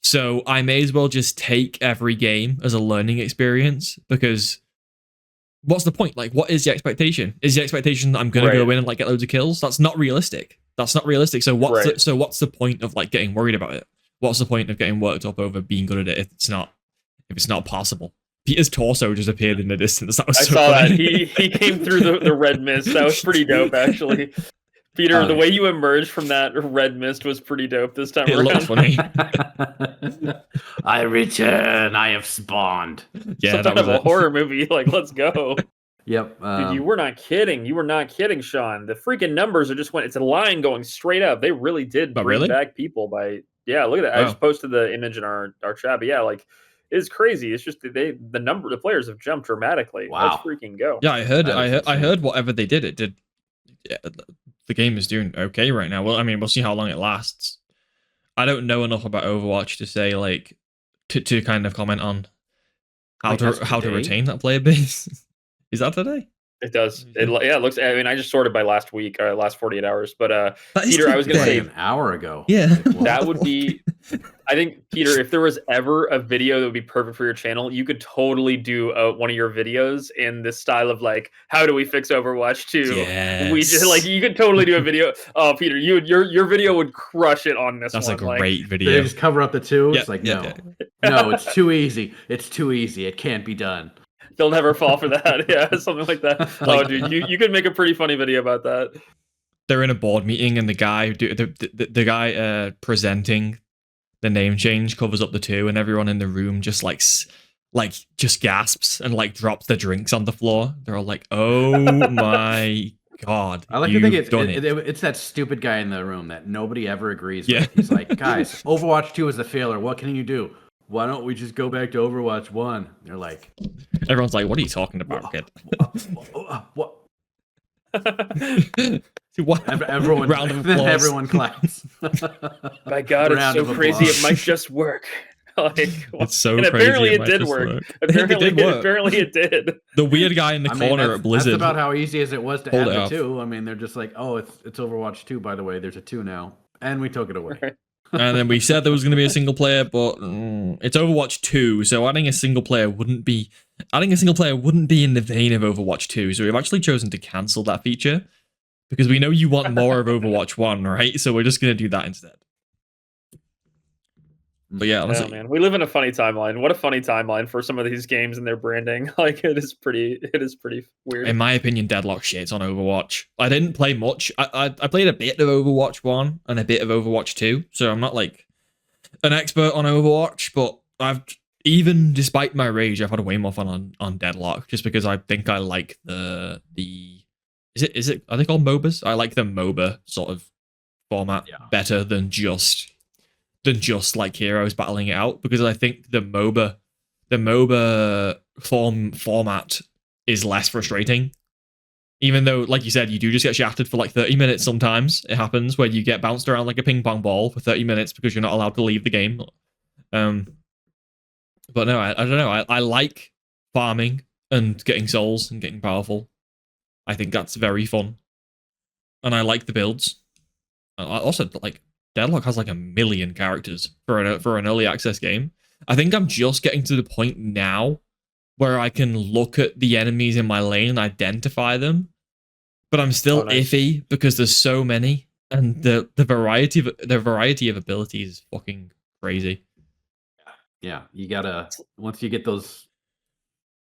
So I may as well just take every game as a learning experience, because what's the point? Like, what is the expectation? Is the expectation that I'm going to go in and like get loads of kills? That's not realistic. So what's the point of like getting worried about it? What's the point of getting worked up over being good at it if it's not possible? Peter's torso just appeared in the distance. That was so saw funny. That. He came through the red mist. That was pretty dope, actually. Peter, the way you emerged from that red mist was pretty dope this time around. It looked funny. I return. I have spawned. Yeah, that was a horror movie. Like, let's go. Yep. Dude, you were not kidding. You were not kidding, Sean. The freaking numbers are just it's a line going straight up. They really did bring back people by. Yeah, look at that. Wow. I just posted the image in our chat. But yeah, like. It's crazy. It's just the players have jumped dramatically. Wow. Let's freaking go. Yeah, I heard whatever they did, it did. Yeah, the game is doing okay right now. Well, I mean, we'll see how long it lasts. I don't know enough about Overwatch to say like to kind of comment on how to retain that player base. Is that today? It does. It looks. I mean, I just sorted by last week or last 48 hours. But Peter, I was going to say an hour ago. Yeah, that would be. I think, Peter, if there was ever a video that would be perfect for your channel, you could totally do one of your videos in this style of like, how do we fix Overwatch 2? Yes. We just like you could totally do a video. Oh, Peter, your video would crush it on this. That's one. a great video. They just cover up the 2. It's like no, it's too easy. It's too easy. It can't be done. They'll never fall for that. Yeah, something like that. Oh, dude, you could make a pretty funny video about that. They're in a board meeting, and the guy presenting the name change covers up the 2, and everyone in the room just just gasps and like drops their drinks on the floor. They're all like, "Oh my god!" I like to think it's that stupid guy in the room that nobody ever agrees with. He's like, "Guys, Overwatch 2 is a failure. What can you do? Why don't we just go back to Overwatch 1?" They're like, everyone's like, "What are you talking about, kid?" What? Everyone, round of applause. Everyone claps. My God, it's so crazy. It might just work. It's so and crazy. Apparently it did work. Apparently it did. The weird guy in the corner at Blizzard. That's about how easy as it was to add the 2. I mean, they're just like, oh, it's Overwatch 2, by the way. There's a 2 now. And we took it away. Right. And then we said there was going to be a single player, but it's Overwatch 2, so adding a single player wouldn't be in the vein of Overwatch 2. So we've actually chosen to cancel that feature because we know you want more of Overwatch 1, right? So we're just going to do that instead. But yeah, honestly, man, we live in a funny timeline. What a funny timeline for some of these games and their branding. Like it is pretty weird. In my opinion, Deadlock shits on Overwatch. I didn't play much. I played a bit of Overwatch 1 and a bit of Overwatch 2, so I'm not like an expert on Overwatch, but even despite my rage, I've had way more fun on Deadlock just because I think I like the is it are they called MOBAs? I like the MOBA sort of format better than just like heroes battling it out, because I think the MOBA format is less frustrating. Even though, like you said, you do just get shafted for like 30 minutes sometimes. It happens where you get bounced around like a ping pong ball for 30 minutes because you're not allowed to leave the game. But no, I don't know. I like farming and getting souls and getting powerful. I think that's very fun. And I like the builds. I also like Deadlock has like 1 million characters for an early access game. I think I'm just getting to the point now where I can look at the enemies in my lane and identify them, but I'm still iffy because there's so many, and the variety of abilities is fucking crazy. Yeah, you gotta, once you get those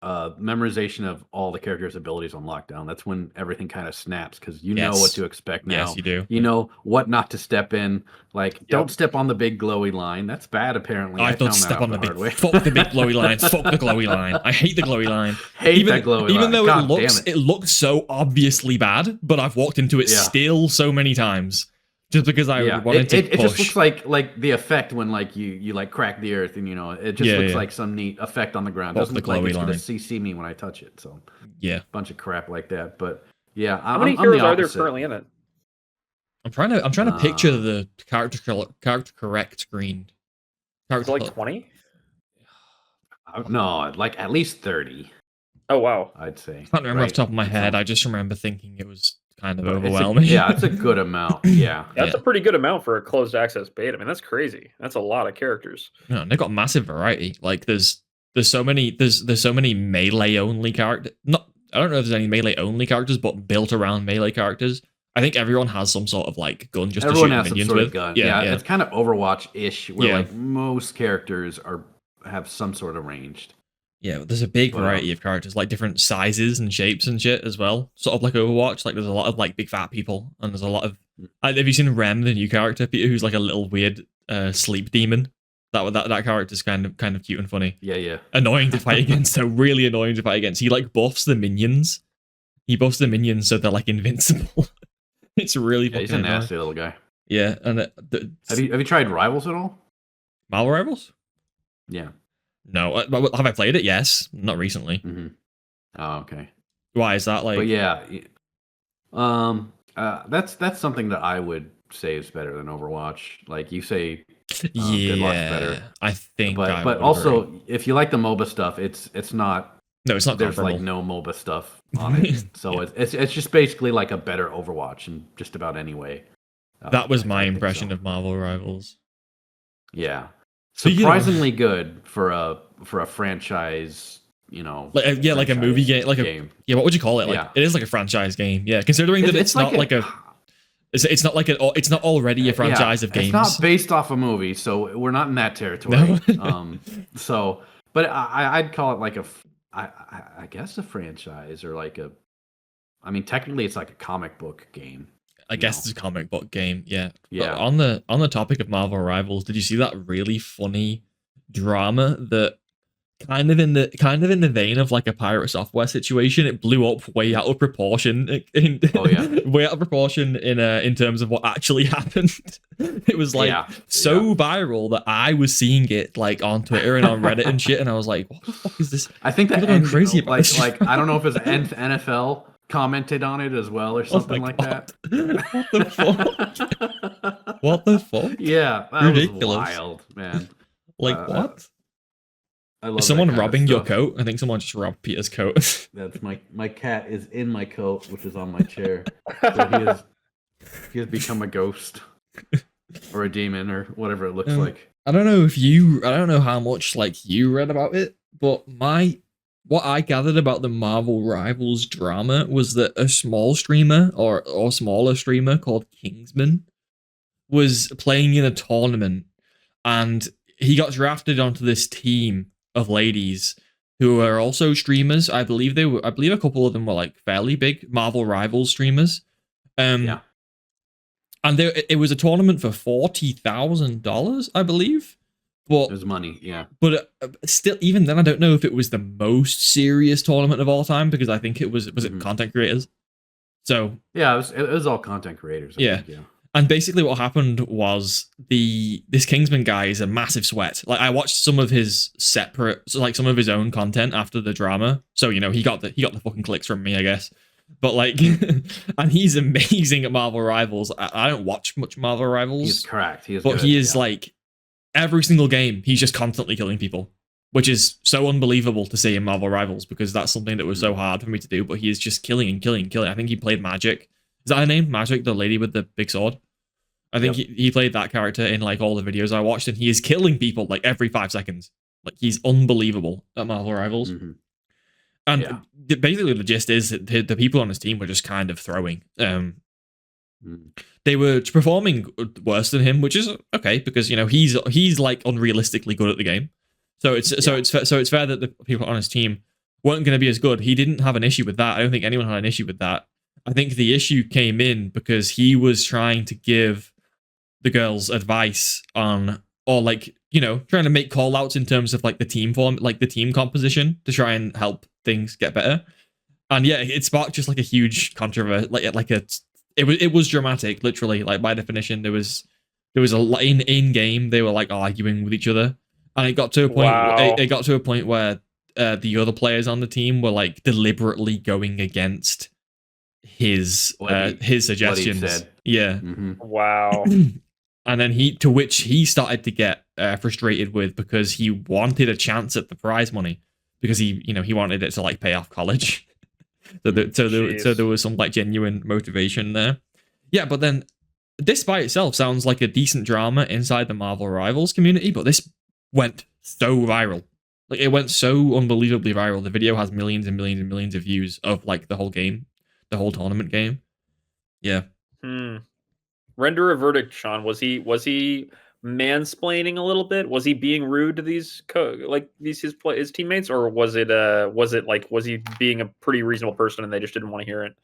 memorization of all the characters' abilities on lockdown, that's when everything kind of snaps, because you know what to expect now. Yes, you do. You know what not to step in. Like, don't step on the big glowy line. That's bad, apparently. I don't step on the big. Fuck the big glowy line. Fuck the glowy line. I hate the glowy line. That glowy line. Even though it looks so obviously bad, but I've walked into it still so many times. Just because I wanted to push. It just looks like the effect when like you like crack the earth, and it just looks like some neat effect on the ground. It doesn't look like it's gonna CC me when I touch it. So bunch of crap like that. But yeah, how many heroes are there currently in it? I'm trying to picture the character correct screen. Is it like 20? No, like at least 30. Oh wow, I'd say. I can't remember off the top of my head. I just remember thinking it was kind of overwhelming. It's a good amount. Yeah, that's a pretty good amount for a closed access beta. I mean, that's crazy. That's a lot of characters. No, they've got massive variety. Like there's so many melee only characters. I don't know if there's any melee only characters, but built around melee characters. I think everyone has some sort of like gun just everyone to shoot has minions some sort with. Of gun. Yeah, it's kind of Overwatch-ish, where like most characters have some sort of ranged. Yeah, there's a big variety of characters, like different sizes and shapes and shit as well. Sort of like Overwatch, like there's a lot of like big fat people, and there's a lot of. Have you seen Rem, the new character, Peter, who's like a little weird sleep demon? That character's kind of cute and funny. Yeah. Annoying to fight against, so really annoying to fight against. He like buffs the minions. He buffs the minions so they're like invincible. It's really fucking he's a nasty little guy. Yeah, and have you tried Rivals at all? Marvel Rivals? Yeah. No, have I played it? Yes, not recently. Mm-hmm. Oh, okay. Why is that like? But yeah, that's something that I would say is better than Overwatch. Like you say, Deadlock's better. I think. But also, if you like the MOBA stuff, it's not. No, it's not. There's like no MOBA stuff on it, so it's just basically like a better Overwatch in just about any way. That was my impression of Marvel Rivals. Yeah. Surprisingly good for a franchise, like a movie game, like game. What would you call it? Like it is like a franchise game. Yeah, considering that it's not like it's not already a franchise of games. It's not based off a movie, so we're not in that territory. No. But I'd call it like I guess a franchise, or like technically it's like a comic book game. I guess it's a comic book game, yeah. Yeah. But on the topic of Marvel Rivals, did you see that really funny drama that kind of in the vein of like a Pirate Software situation? It blew up way out of proportion. Way out of proportion in terms of what actually happened. It was like viral that I was seeing it like on Twitter and on Reddit and shit, and I was like, what the fuck is this? I think that going crazy about this. Like I don't know if it's NFL commented on it as well or something like that. What the fuck? What the fuck? Yeah, that ridiculous. Was wild, man. Like what? I love Is someone robbing your coat? I think someone just robbed Peter's coat. That's my cat is in my coat, which is on my chair. So he has become a ghost or a demon or whatever it looks like. I don't know how much like you read about it, but what I gathered about the Marvel Rivals drama was that a small streamer or smaller streamer called Kingsman was playing in a tournament, and he got drafted onto this team of ladies who are also streamers. I believe a couple of them were like fairly big Marvel Rivals streamers. And it was a tournament for $40,000, I believe. But it was money, yeah. But still, even then, I don't know if it was the most serious tournament of all time, because I think it was it content creators. So yeah, it was all content creators. I think, yeah. And basically what happened was this Kingsman guy is a massive sweat. Like I watched some of his some of his own content after the drama. So, you know, he got the fucking clicks from me, I guess. But like, and he's amazing at Marvel Rivals. I don't watch much Marvel Rivals. He's correct. He is like every single game, he's just constantly killing people, which is so unbelievable to see in Marvel Rivals, because that's something that was so hard for me to do. But he is just killing and killing and killing. I think he played Magic. Is that her name? Magic, the lady with the big sword? I think he played that character in like all the videos I watched, and he is killing people like every 5 seconds. Like he's unbelievable at Marvel Rivals. Mm-hmm. And basically the gist is that the people on his team were just kind of throwing. They were performing worse than him, which is okay, because you know he's like unrealistically good at the game. So it's fair that the people on his team weren't going to be as good. He didn't have an issue with that. I don't think anyone had an issue with that. I think the issue came in because he was trying to give the girls advice on, or like, you know, trying to make call outs in terms of like the team form, like the team composition, to try and help things get better. And yeah, it sparked just like a huge controversy, it was dramatic, literally. Like by definition, there was a lot in game. They were like arguing with each other, and it got to a point. Wow. It got to a point where the other players on the team were like deliberately going against his suggestions. Yeah. Mm-hmm. Wow. And then he started to get frustrated with, because he wanted a chance at the prize money, because he wanted it to like pay off college. So there was some like genuine motivation there. Yeah, but then this by itself sounds like a decent drama inside the Marvel Rivals community, but this went so viral. Like it went so unbelievably viral. The video has millions and millions and millions of views of like the whole game, the whole tournament game. Yeah. Render a verdict, Sean. Was he mansplaining a little bit? Was he being rude to these his teammates, or was he being a pretty reasonable person and they just didn't want to hear it?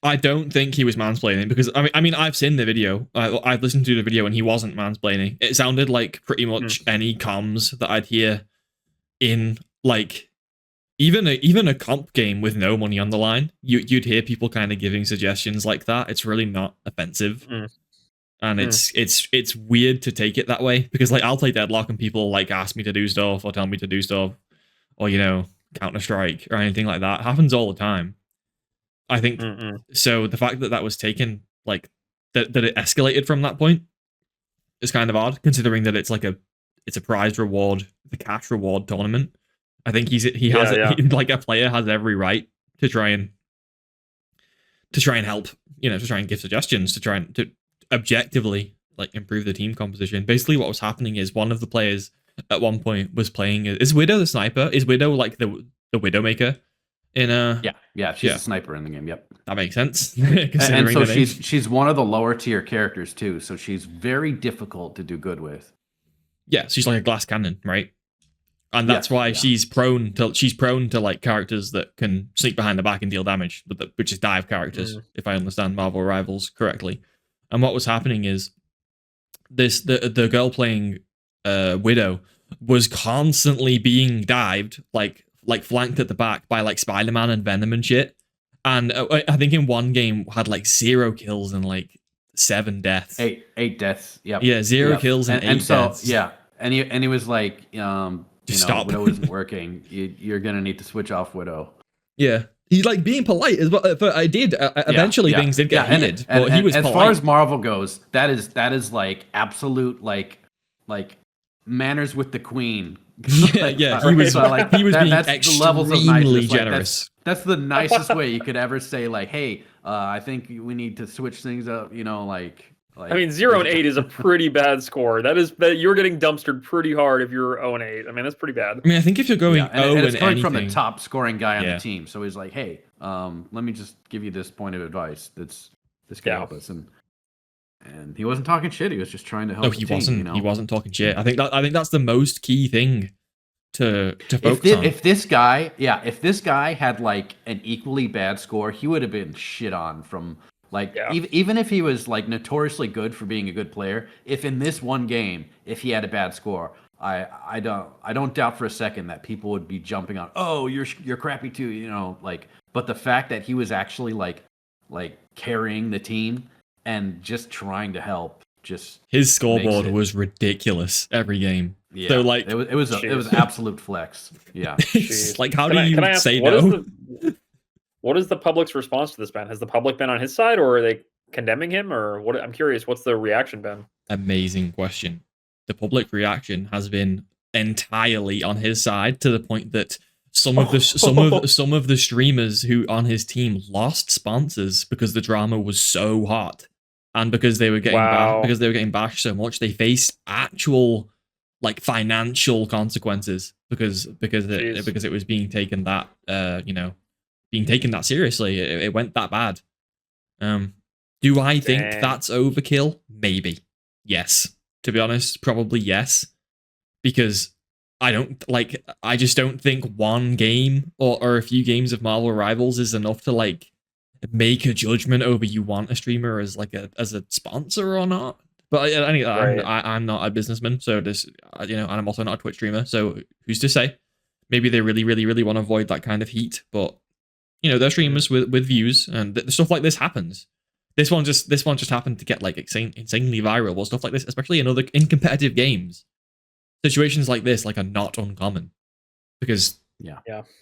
I don't think he was mansplaining, because I mean I've seen the video. I've listened to the video, and he wasn't mansplaining. It sounded like pretty much any comms that I'd hear in like even a comp game with no money on the line. You'd hear people kind of giving suggestions like that. It's really not offensive. And it's weird to take it that way, because like I'll play Deadlock and people like ask me to do stuff or tell me to do stuff, or you know, Counter-Strike or anything like that. It happens all the time. I think so. The fact that was taken, like that it escalated from that point, is kind of odd, considering that it's a prize reward, the cash reward tournament. I think like a player has every right to try and help, you know, to try and give suggestions, to objectively like improve the team composition. Basically what was happening is one of the players at one point was playing, is Widow the sniper? Is Widow like the Widowmaker in she's a sniper in the game. Yep, that makes sense. And so she's one of the lower tier characters too, so she's very difficult to do good with. Yeah, she's like a glass cannon, right? And that's why she's prone to like characters that can sneak behind the back and deal damage, which is dive characters, if I understand Marvel Rivals correctly. And what was happening is the girl playing Widow was constantly being dived, like flanked at the back by like Spider-Man and Venom and shit. And I think in one game had like 0 kills and like 7 deaths. 8 deaths. Yep. Yeah, 0 kills and 8 deaths. Yeah, and he was like, stop. Widow isn't working. You're gonna need to switch off Widow. Yeah. He's like being polite as well. But I did eventually things did get heated, but he was as polite. far as Marvel goes, that is like absolute like manners with the queen. Yeah. He was like he was being extremely generous. That's the nicest way you could ever say, like, hey, I think we need to switch things up. You know, like. I mean, 0-8 is a pretty bad score. You're getting dumpstered pretty hard if you're 0-8. I mean, that's pretty bad. I mean, I think if you're going and it's coming from the top scoring guy on the team, so he's like, hey, let me just give you this point of advice. This can help us, and he wasn't talking shit. He was just trying to help. No, he wasn't. You know? He wasn't talking shit. I think that's the most key thing to focus on. If this guy had like an equally bad score, he would have been shit on from. Like even if he was like notoriously good for being a good player, if in this one game, if he had a bad score, I don't doubt for a second that people would be jumping on, oh, you're crappy too, you know, like. But the fact that he was actually like carrying the team and just trying to help, just his scoreboard was ridiculous every game. Yeah, so like it was absolute flex. Yeah, like how do you say no? What is the public's response to this ban? Has the public been on his side, or are they condemning him, or what? I'm curious. What's the reaction been? Amazing question. The public reaction has been entirely on his side, to the point that some of the streamers who on his team lost sponsors because the drama was so hot, and because they were getting bashed so much, they faced actual like financial consequences because it was being taken that being taken that seriously. It went that bad. Do I think that's overkill? Maybe. Yes. To be honest, probably yes. Because I just don't think one game or a few games of Marvel Rivals is enough to like make a judgment over you want a streamer as a sponsor or not. But anyway, I'm not a businessman, so this, and I'm also not a Twitch streamer, so who's to say? Maybe they really, really, really want to avoid that kind of heat, but they're streamers with views, and stuff like this happens. This one just happened to get like insanely viral. Well, stuff like this, especially in competitive games, situations like this are not uncommon, because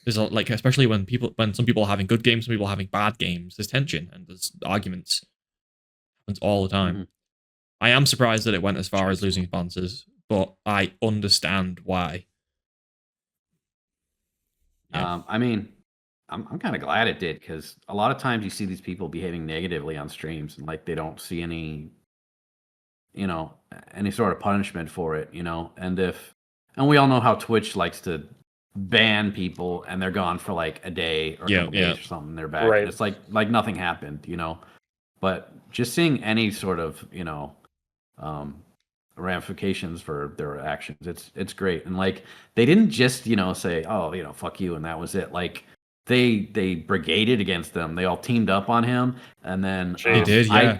there's especially when some people are having good games, some people are having bad games. There's tension and there's arguments. It happens all the time. Mm-hmm. I am surprised that it went as far as losing sponsors, but I understand why. Yeah. I mean, I'm kind of glad it did, because a lot of times you see these people behaving negatively on streams, and like they don't see any sort of punishment for it, and we all know how Twitch likes to ban people, and they're gone for like a day or a couple days or something. They're back. Right. It's like nothing happened, But just seeing any sort of ramifications for their actions, it's great. And like they didn't just say, oh, fuck you, and that was it. Like they brigaded against them. They all teamed up on him, and then they did. Yeah.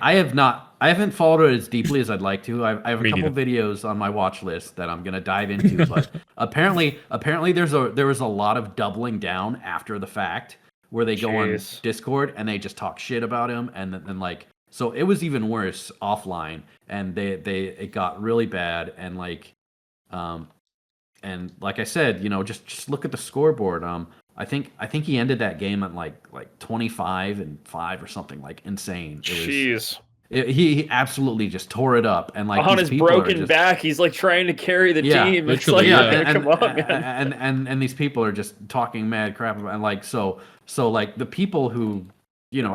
I haven't followed it as deeply as I'd like to. I have a couple videos on my watch list that I'm gonna dive into, but apparently there was a lot of doubling down after the fact, where they go on Discord and they just talk shit about him, and then like, so it was even worse offline, and it got really bad, and like I said, just look at the scoreboard. I think he ended that game at like 25-5 or something, like insane. He absolutely just tore it up, and like on his broken back, he's like trying to carry the team. It's like, come on, man. And these people are just talking mad crap about, and like so like the people who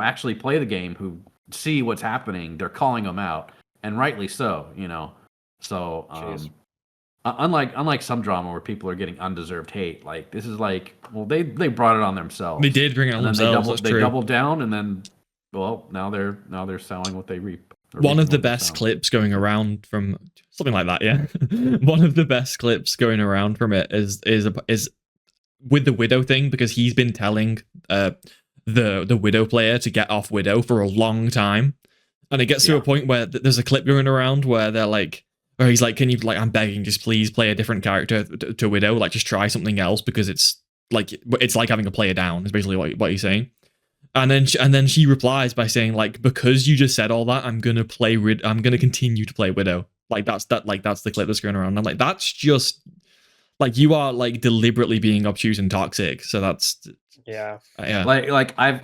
actually play the game, who see what's happening, they're calling them out, and rightly so. So unlike some drama where people are getting undeserved hate, like this is like, well, they brought it on themselves. They did bring it on themselves. They doubled down, and then. Well, now they're selling what they reap. One of the best clips going around from something like that, yeah. One of the best clips going around from it is with the Widow thing, because he's been telling the Widow player to get off Widow for a long time, and it gets to a point where there's a clip going around where they're like, where he's like, "Can you I'm begging, just please play a different character to Widow, like just try something else, because it's like having a player down." Is basically what he's saying. And then she replies by saying, like, because you just said all that, I'm gonna continue to play Widow. Like that's the clip that's going around. I'm like, that's just like, you are like deliberately being obtuse and toxic. So that's Like I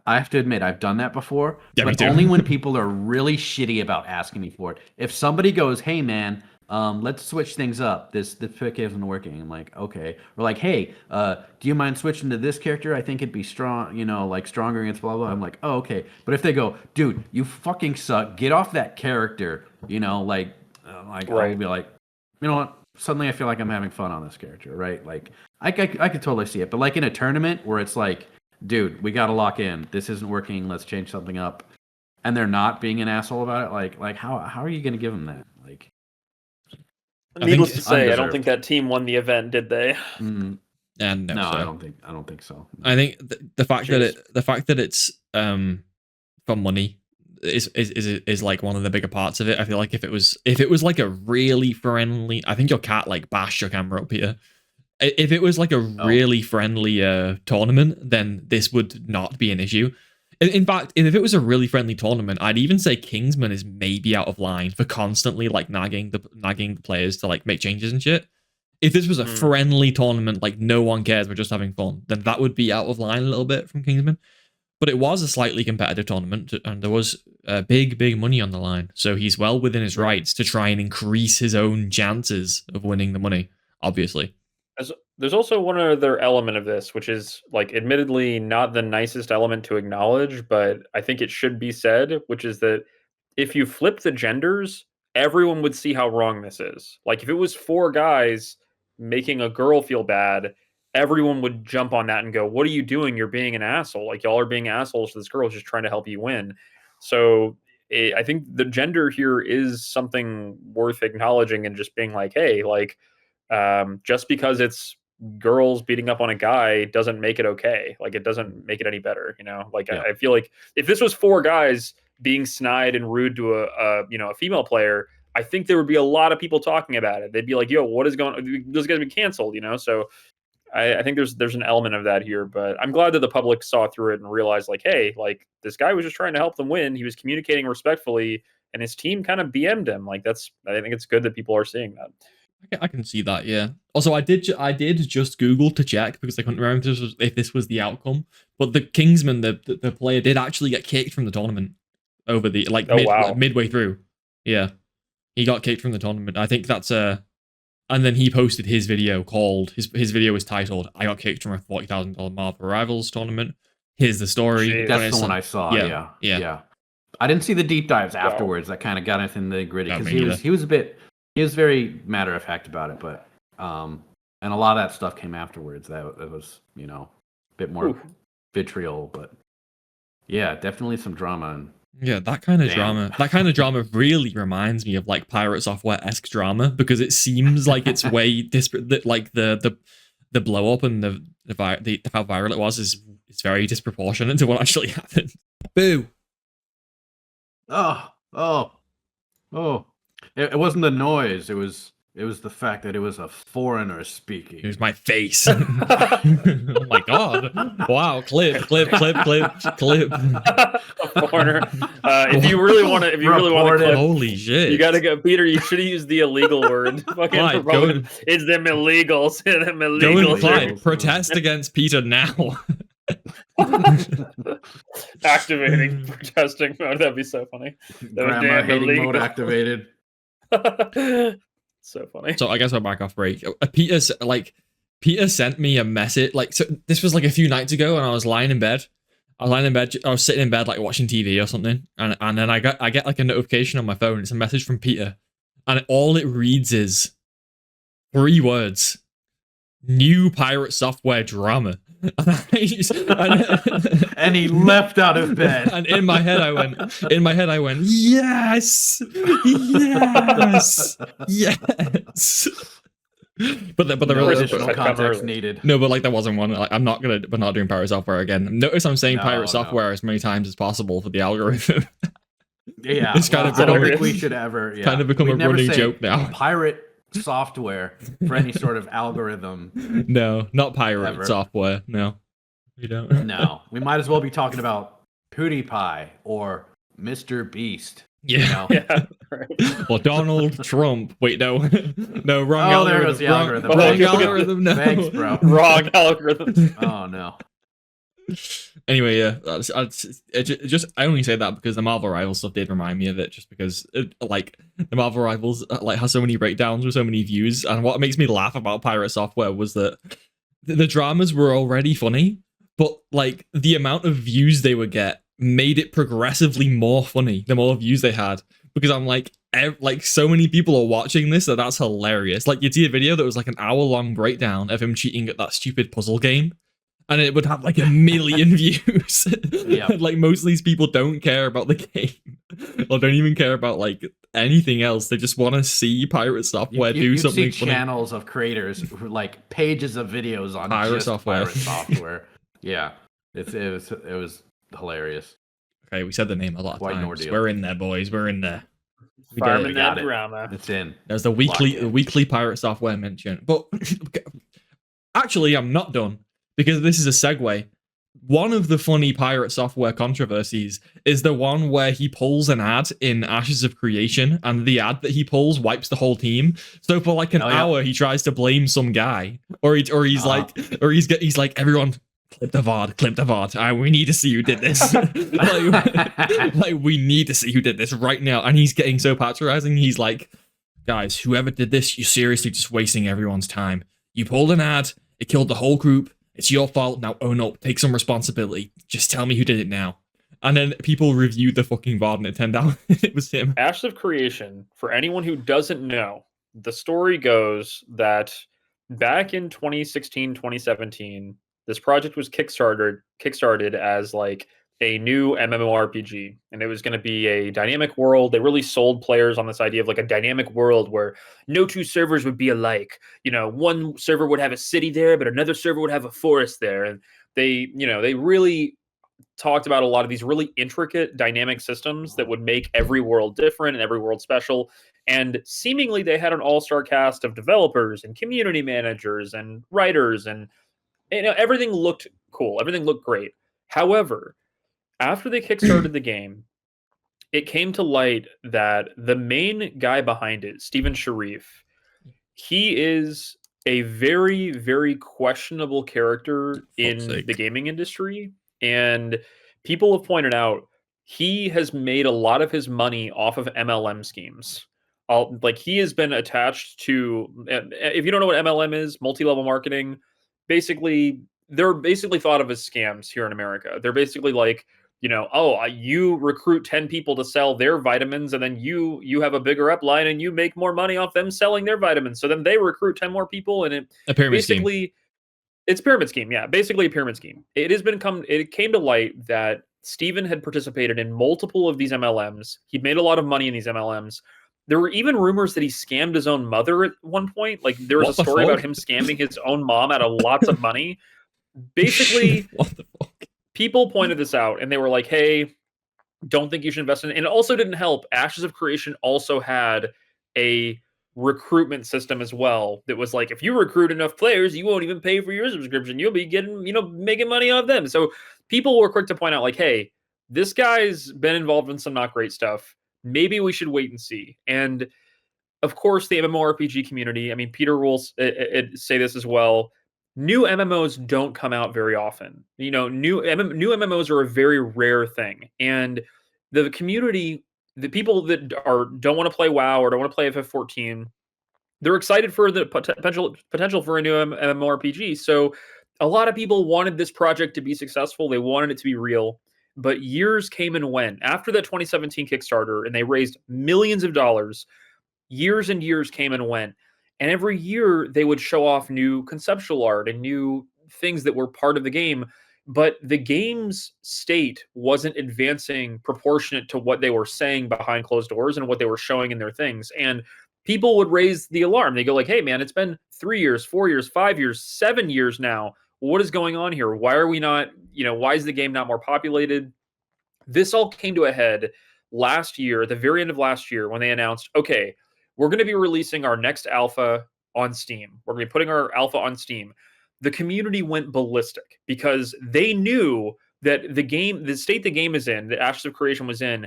have to admit, I've done that before, but only when people are really shitty about asking me for it. If somebody goes, "Hey man, let's switch things up. This pick isn't working. I'm like, okay. We're like, hey, do you mind switching to this character? I think it'd be strong, like stronger against blah blah. I'm like, oh, okay. But if they go, dude, you fucking suck. Get off that character. Right. I'll be like, you know what? Suddenly I feel like I'm having fun on this character, right? Like, I could totally see it. But like in a tournament where it's like, dude, we gotta lock in. This isn't working. Let's change something up. And they're not being an asshole about it. Like how are you gonna give them that? Like. Needless to say, I don't think that team won the event, did they? Mm-hmm. And no, I don't think so. I think the fact that it's for money is like one of the bigger parts of it. I feel like if it was like a really friendly, I think your cat like bashed your camera up here. If it was like a really friendly tournament, then this would not be an issue. In fact, if it was a really friendly tournament, I'd even say Kingsman is maybe out of line for constantly like nagging the players to like make changes and shit. If this was a friendly tournament, like no one cares, we're just having fun, then that would be out of line a little bit from Kingsman. But it was a slightly competitive tournament, and there was big money on the line. So he's well within his rights to try and increase his own chances of winning the money, obviously. There's also one other element of this, which is like admittedly not the nicest element to acknowledge, but I think it should be said, which is that if you flip the genders, everyone would see how wrong this is. Like if it was 4 guys making a girl feel bad, everyone would jump on that and go, what are you doing? You're being an asshole. Like y'all are being assholes to this girl just trying to help you win. So I think the gender here is something worth acknowledging and just being like, hey, like just because it's girls beating up on a guy doesn't make it okay. Like it doesn't make it any better, Like I feel like if this was 4 guys being snide and rude to a female player, I think there would be a lot of people talking about it. They'd be like, yo, what is going on? This guy's been canceled, So I think there's an element of that here, but I'm glad that the public saw through it and realized like, hey, like this guy was just trying to help them win. He was communicating respectfully and his team kind of BM'd him. Like I think it's good that people are seeing that. I can see that, yeah. Also, I did just Google to check because I couldn't remember if this was the outcome. But the Kingsman, the player, did actually get kicked from the tournament over the midway through. Yeah, he got kicked from the tournament. I think that's and then he posted his video called his video was titled "I got kicked from a $40,000 Marvel Rivals tournament." Here's the story. That's the one I saw. Yeah. I didn't see the deep dives afterwards. That kind of got into the gritty because he was very matter of fact about it, but and a lot of that stuff came afterwards. That was a bit more vitriol, but yeah, definitely some drama. And yeah, that kind of drama really reminds me of like Pirate Software-esque drama because it seems like it's way disparate. Like the blow up and the how viral it was is very disproportionate to what actually happened. Boo. Oh. It wasn't the noise. It was the fact that it was a foreigner speaking. It was my face. Oh my god! Wow! Clip. A foreigner. If you really want to clip, holy shit! You gotta go, Peter. You should have used the illegal word. Fucking Clyde, it's them illegals. Them illegals. Go and Clyde, protest against Peter now. Activating protesting mode. That'd be so funny. Grandma hating mode activated. So funny. So I guess we're back off break. Peter sent me a message. Like, so this was like a few nights ago, and I was lying in bed. I was sitting in bed like watching TV or something, and then I get like a notification on my phone. It's a message from Peter, and all it reads is 3 words: new pirate software drama. And he leapt out of bed. And in my head I went, yes. But the additional context needed. No, but like there wasn't one. Like, we're not doing pirate software again. Notice I'm saying pirate software as many times as possible for the algorithm. Yeah, it's kind of. I don't think we should ever. Yeah. Kind of become a running joke now. Pirate software for any sort of algorithm. No, not pirate software. No, we don't. No, we might as well be talking about PewDiePie or Mr. Beast. Yeah. Yeah. Right. Or Donald Trump. Wait, no, wrong algorithm. Oh, there goes the algorithm. Wrong algorithm. No. Thanks, bro. Wrong algorithm. Oh no. Anyway, yeah, I only say that because the Marvel Rivals stuff did remind me of it, just because like the Marvel Rivals like has so many breakdowns with so many views, and what makes me laugh about Pirate Software was that the dramas were already funny, but like the amount of views they would get made it progressively more funny the more views they had, because I'm like so many people are watching this, that's hilarious. Like you'd see a video that was like an hour-long breakdown of him cheating at that stupid puzzle game, and it would have like 1 million views. Yeah. Like most of these people don't care about the game or don't even care about like anything else. They just want to see Pirate Software do something funny. Channels of creators who like pages of videos on Pirate Software. Yeah, it was hilarious. Okay, we said the name a lot of times. We're in there, boys. We're in there. We farming that drama. It's in. There's the weekly Pirate Software mention. But actually, I'm not done, because this is a segue. One of the funny Pirate Software controversies is the one where he pulls an ad in Ashes of Creation, and the ad that he pulls wipes the whole team. So for like an hour, he tries to blame some guy, or he's like everyone. Clip the VOD. We need to see who did this. like, we need to see who did this right now. And he's getting so patronizing. He's like, guys, whoever did this, you're seriously just wasting everyone's time. You pulled an ad. It killed the whole group. It's your fault. Now own up. Take some responsibility. Just tell me who did it now. And then people reviewed the fucking VOD, and it turned out it was him. Ashes of Creation, for anyone who doesn't know, the story goes that back in 2016, 2017, this project was kickstarted as like a new MMORPG, and it was going to be a dynamic world. They really sold players on this idea of like a dynamic world where no two servers would be alike. You know, one server would have a city there, but another server would have a forest there. And they really talked about a lot of these really intricate dynamic systems that would make every world different and every world special. And seemingly they had an all-star cast of developers and community managers and writers, and everything looked cool. Everything looked great. However, after they kickstarted the game, it came to light that the main guy behind it, Steven Sharif, he is a very, very questionable character in the gaming industry. And people have pointed out he has made a lot of his money off of MLM schemes. Like he has been attached to, if you don't know what MLM is, multi-level marketing, basically, they're basically thought of as scams here in America. They're basically like, you recruit 10 people to sell their vitamins, and then you have a bigger upline and you make more money off them selling their vitamins. So then they recruit 10 more people, and it's a pyramid scheme. Yeah, basically a pyramid scheme. It came to light that Steven had participated in multiple of these MLMs. He'd made a lot of money in these MLMs. There were even rumors that he scammed his own mother at one point. Like there was a story about him scamming his own mom out of lots of money. Basically, what the fuck? People pointed this out, and they were like, hey, don't think you should invest in it. And it also didn't help. Ashes of Creation also had a recruitment system as well that was like, if you recruit enough players, you won't even pay for your subscription. You'll be getting, making money off them. So people were quick to point out like, hey, this guy's been involved in some not great stuff. Maybe we should wait and see. And of course, the MMORPG community, I mean, Peter will say this as well. New MMOs don't come out very often. New MMOs are a very rare thing. And the community, the people that don't want to play WoW or don't want to play FF14, they're excited for the potential for a new MMORPG. So a lot of people wanted this project to be successful. They wanted it to be real. But years came and went. After that 2017 Kickstarter, and they raised millions of dollars, years and years came and went. And every year they would show off new conceptual art and new things that were part of the game. But the game's state wasn't advancing proportionate to what they were saying behind closed doors and what they were showing in their things. And people would raise the alarm. They go like, hey, man, it's been 3 years, 4 years, 5 years, 7 years now. What is going on here? Why are we not, why is the game not more populated? This all came to a head last year, at the very end of last year, when they announced, okay, we're going to be releasing our next alpha on Steam. We're going to be putting our alpha on Steam. The community went ballistic because they knew that the state the game is in, that Ashes of Creation was in,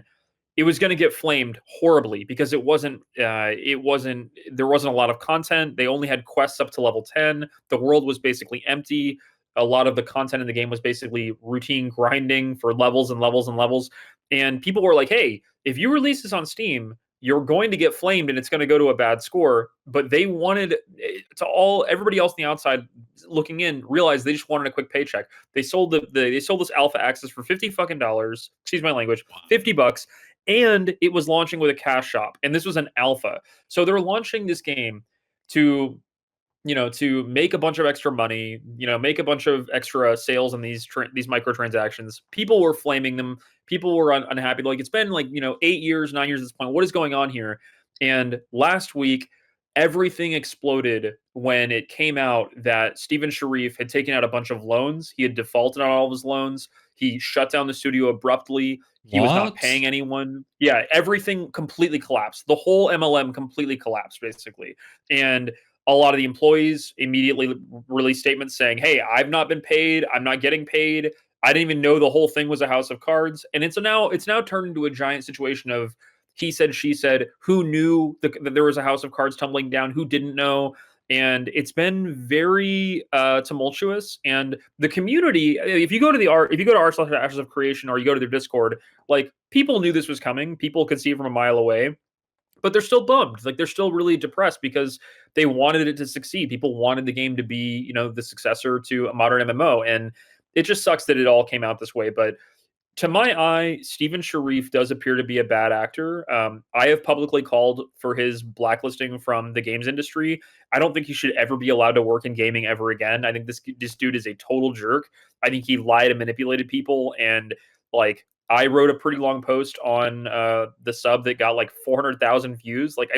it was going to get flamed horribly because there wasn't a lot of content. They only had quests up to level 10. The world was basically empty. a lot of the content in the game was basically routine grinding for levels and levels and levels. And people were like, hey, if you release this on Steam, you're going to get flamed and it's going to go to a bad score. But they wanted everybody else on the outside looking in realized they just wanted a quick paycheck. They sold this alpha access for $50 excuse my language, $50, and it was launching with a cash shop. And this was an alpha. So they're launching this game to make a bunch of extra money, make a bunch of extra sales on these microtransactions. People were flaming them. People were unhappy. Like, it's been 8 years, 9 years at this point. What is going on here? And last week, everything exploded when it came out that Steven Sharif had taken out a bunch of loans. He had defaulted on all of his loans. He shut down the studio abruptly. He was not paying anyone. Yeah, everything completely collapsed. The whole MLM completely collapsed, basically. And a lot of the employees immediately released statements saying, hey, I've not been paid. I'm not getting paid. I didn't even know the whole thing was a house of cards. And it's now turned into a giant situation of he said, she said, who knew that there was a house of cards tumbling down, who didn't know. And it's been very tumultuous. And the community, if you go to r/Ashes of Creation, or you go to their Discord, like, people knew this was coming. People could see it from a mile away. But they're still bummed. Like, they're still really depressed because they wanted it to succeed. People wanted the game to be, the successor to a modern MMO. And it just sucks that it all came out this way. But to my eye, Steven Sharif does appear to be a bad actor. I have publicly called for his blacklisting from the games industry. I don't think he should ever be allowed to work in gaming ever again. I think this dude is a total jerk. I think he lied and manipulated people. And, like, I wrote a pretty long post on the sub that got like 400,000 views. Like,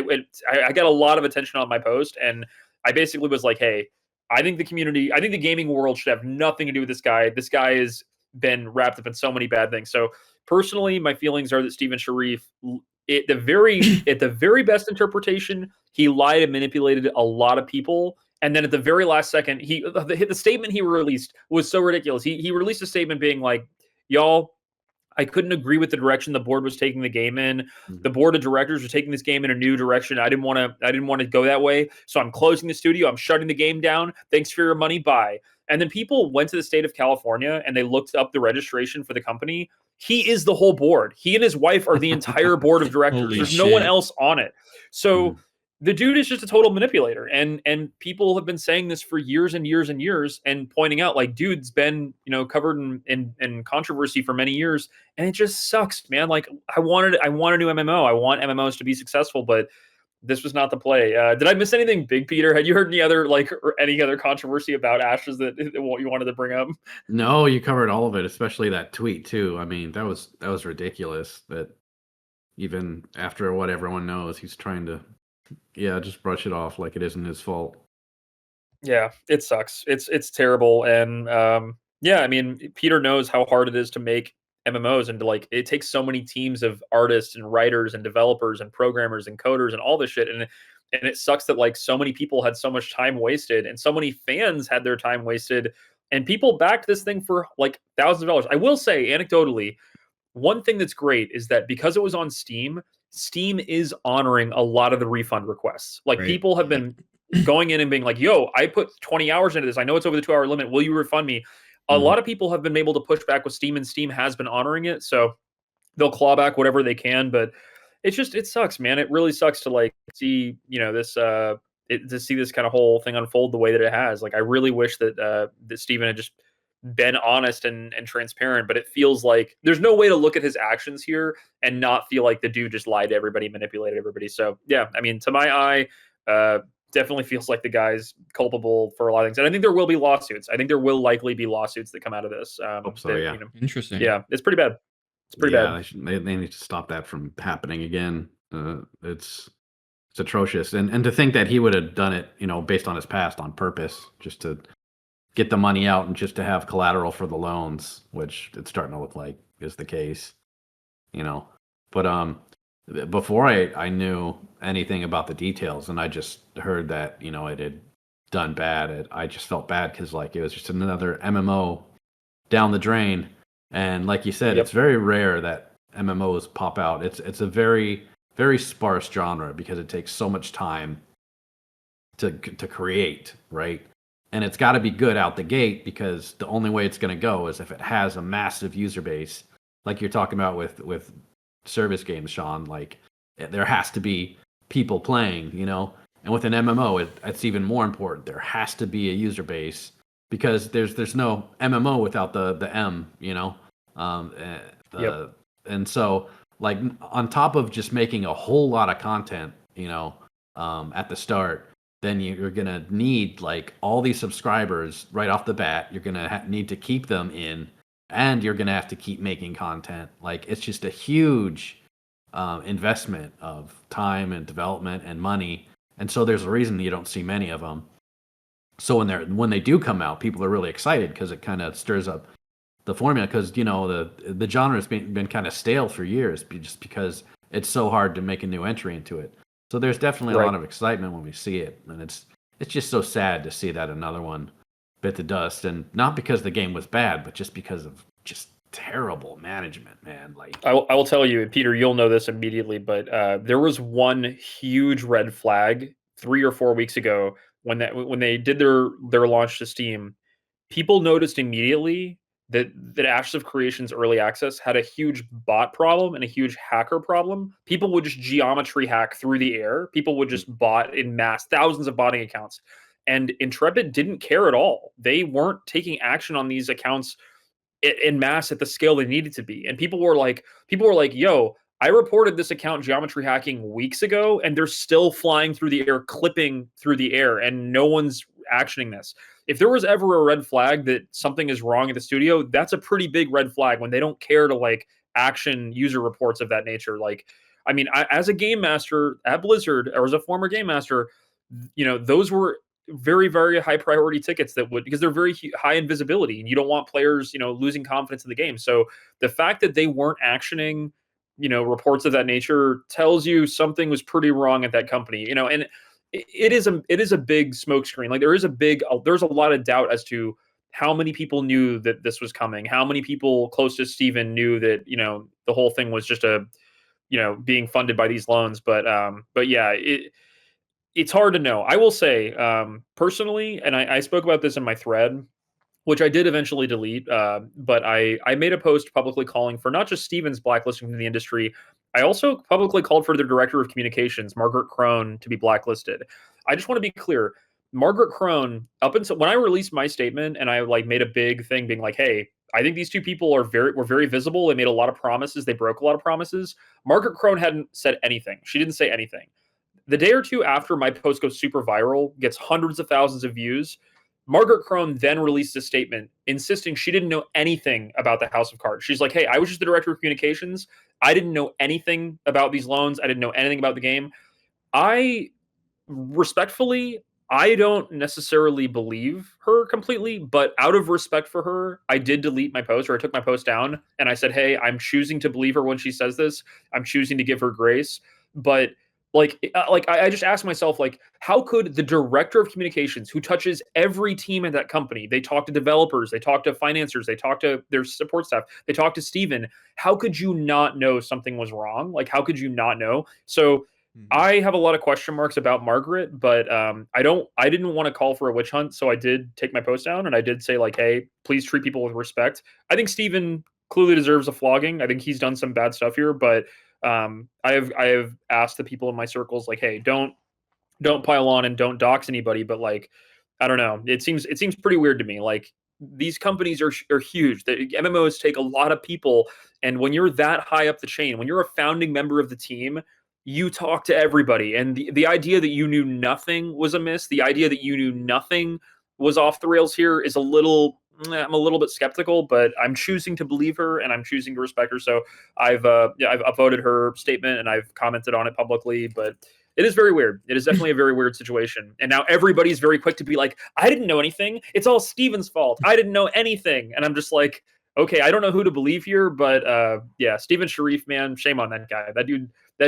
I got a lot of attention on my post, and I basically was like, hey, I think the gaming world should have nothing to do with this guy. This guy has been wrapped up in so many bad things. So personally, my feelings are that Steven Sharif, at the very best interpretation, he lied and manipulated a lot of people. And then at the very last second, the statement he released was so ridiculous. He released a statement being like, y'all, I couldn't agree with the direction the board was taking the game in. Mm-hmm. The board of directors were taking this game in a new direction. I didn't want to go that way. So I'm closing the studio. I'm shutting the game down. Thanks for your money. Bye. And then people went to the state of California and they looked up the registration for the company. He is the whole board. He and his wife are the entire board of directors. There's no one else on it. So the dude is just a total manipulator. And people have been saying this for years and years and years and pointing out, like, dude's been, covered in controversy for many years. And it just sucks, man. Like, I want a new MMO. I want MMOs to be successful, but this was not the play. Did I miss anything big, Peter? Had you heard any other controversy about Ashes that you wanted to bring up? No, you covered all of it, especially that tweet too. I mean, that was ridiculous. That even after what everyone knows, he's trying to, just brush it off like it isn't his fault. Yeah, it sucks. It's terrible. And I mean, Peter knows how hard it is to make MMOs, and it takes so many teams of artists and writers and developers and programmers and coders and all this shit. And it sucks that so many people had so much time wasted, and so many fans had their time wasted, and people backed this thing for thousands of dollars. I will say, anecdotally, one thing that's great is that because it was on Steam is honoring a lot of the refund requests. People have been going in and being like, yo, I put 20 hours into this. I know it's over the 2-hour limit. Will you refund me? A lot of people have been able to push back with Steam, and Steam has been honoring it. So they'll claw back whatever they can. But it sucks, man. It really sucks to see, to see this kind of whole thing unfold the way that it has. I really wish that Steven had just been honest and transparent, but it feels like there's no way to look at his actions here and not feel like the dude just lied to everybody, manipulated everybody. So yeah, I mean, to my eye, definitely feels like the guy's culpable for a lot of things. And I think there will be lawsuits. I think there will likely be lawsuits that come out of this. Hope so, yeah. Interesting. Yeah, it's pretty bad. It's pretty bad. They need to stop that from happening again. It's atrocious. And to think that he would have done it, based on his past on purpose, just to get the money out and just to have collateral for the loans, which it's starting to look like is the case, But before I knew anything about the details, and I just heard that it had done bad, I just felt bad because it was just another MMO down the drain. And like you said, It's very rare that MMOs pop out. It's a very, very sparse genre because it takes so much time to create, right? and it's got to be good out the gate, because the only way it's going to go is if it has a massive user base, like you're talking about with service games, Sean. Like, there has to be people playing, and with an MMO, it's even more important. There has to be a user base, because there's no MMO without the M, and so, like, on top of just making a whole lot of content, at the start, then you're gonna need like all these subscribers right off the bat. You're gonna need to keep them in, and you're gonna have to keep making content. Like, it's just a huge investment of time and development and money, and so there's a reason you don't see many of them. So when they do come out, people are really excited, because it kind of stirs up the formula, because the genre has been kind of stale for years, just because it's so hard to make a new entry into it. So there's definitely a lot of excitement when we see it, and it's just so sad to see that another one bit the dust, and not because the game was bad, but just because of just terrible management, man. Like, I will tell you, Peter, you'll know this immediately, but there was one huge red flag 3 or 4 weeks ago when they did their launch to Steam. People noticed immediately that Ashes of Creation's early access had a huge bot problem and a huge hacker problem. People would just geometry hack through the air. People would just bot in mass, thousands of botting accounts. And Intrepid didn't care at all. They weren't taking action on these accounts in mass at the scale they needed to be. And people were like, yo, I reported this account geometry hacking weeks ago, and they're still flying through the air, clipping through the air, and no one's actioning this. If there was ever a red flag that something is wrong at the studio, that's a pretty big red flag, when they don't care to like action user reports of that nature. Like, I mean, as a game master at Blizzard, or as a former game master, those were very, very high priority tickets because they're very high in visibility, and you don't want players, losing confidence in the game. So the fact that they weren't actioning, reports of that nature tells you something was pretty wrong at that company, and it is a big smokescreen. Like, there's a lot of doubt as to how many people knew that this was coming, how many people close to Steven knew that, the whole thing was just being funded by these loans. But yeah, it's hard to know. I will say, personally, and I spoke about this in my thread, which I did eventually delete, but I made a post publicly calling for not just Steven's blacklisting from the industry. I also publicly called for the director of communications, Margaret Crone, to be blacklisted. I just want to be clear. Margaret Crone, up until when I released my statement, and I like made a big thing being like, hey, I think these two people were very visible. They made a lot of promises. They broke a lot of promises. Margaret Crone hadn't said anything. She didn't say anything. The day or two after my post goes super viral, gets hundreds of thousands of views, Margaret Crone then released a statement insisting she didn't know anything about the House of Cards. She's like, hey, I was just the director of communications. I didn't know anything about these loans. I didn't know anything about the game. I don't necessarily believe her completely, but out of respect for her, I did delete my post, or I took my post down, and I said, hey, I'm choosing to believe her when she says this. I'm choosing to give her grace. But I just asked myself, like, how could the director of communications, who touches every team at that company, they talk to developers, they talk to financiers, they talk to their support staff, they talk to Steven, how could you not know something was wrong? Like, how could you not know? So I have a lot of question marks about Margaret, but I didn't want to call for a witch hunt, so I did take my post down, and I did say, like, hey, please treat people with respect. I think Steven clearly deserves a flogging. I think he's done some bad stuff here, but I have asked the people in my circles, like, hey, don't pile on and don't dox anybody, but like, I don't know. It seems pretty weird to me. Like, these companies are huge. The MMOs take a lot of people, and when you're that high up the chain, when you're a founding member of the team, you talk to everybody. And the idea that you knew nothing was amiss, the idea that you knew nothing was off the rails here is I'm a little bit skeptical, but I'm choosing to believe her, and I'm choosing to respect her. So I've upvoted her statement, and I've commented on it publicly, but it is very weird. It is definitely a very weird situation. And now everybody's very quick to be like, I didn't know anything. It's all Steven's fault. I didn't know anything. And I'm just like, okay, I don't know who to believe here, but yeah, Steven Sharif, man, shame on that guy. That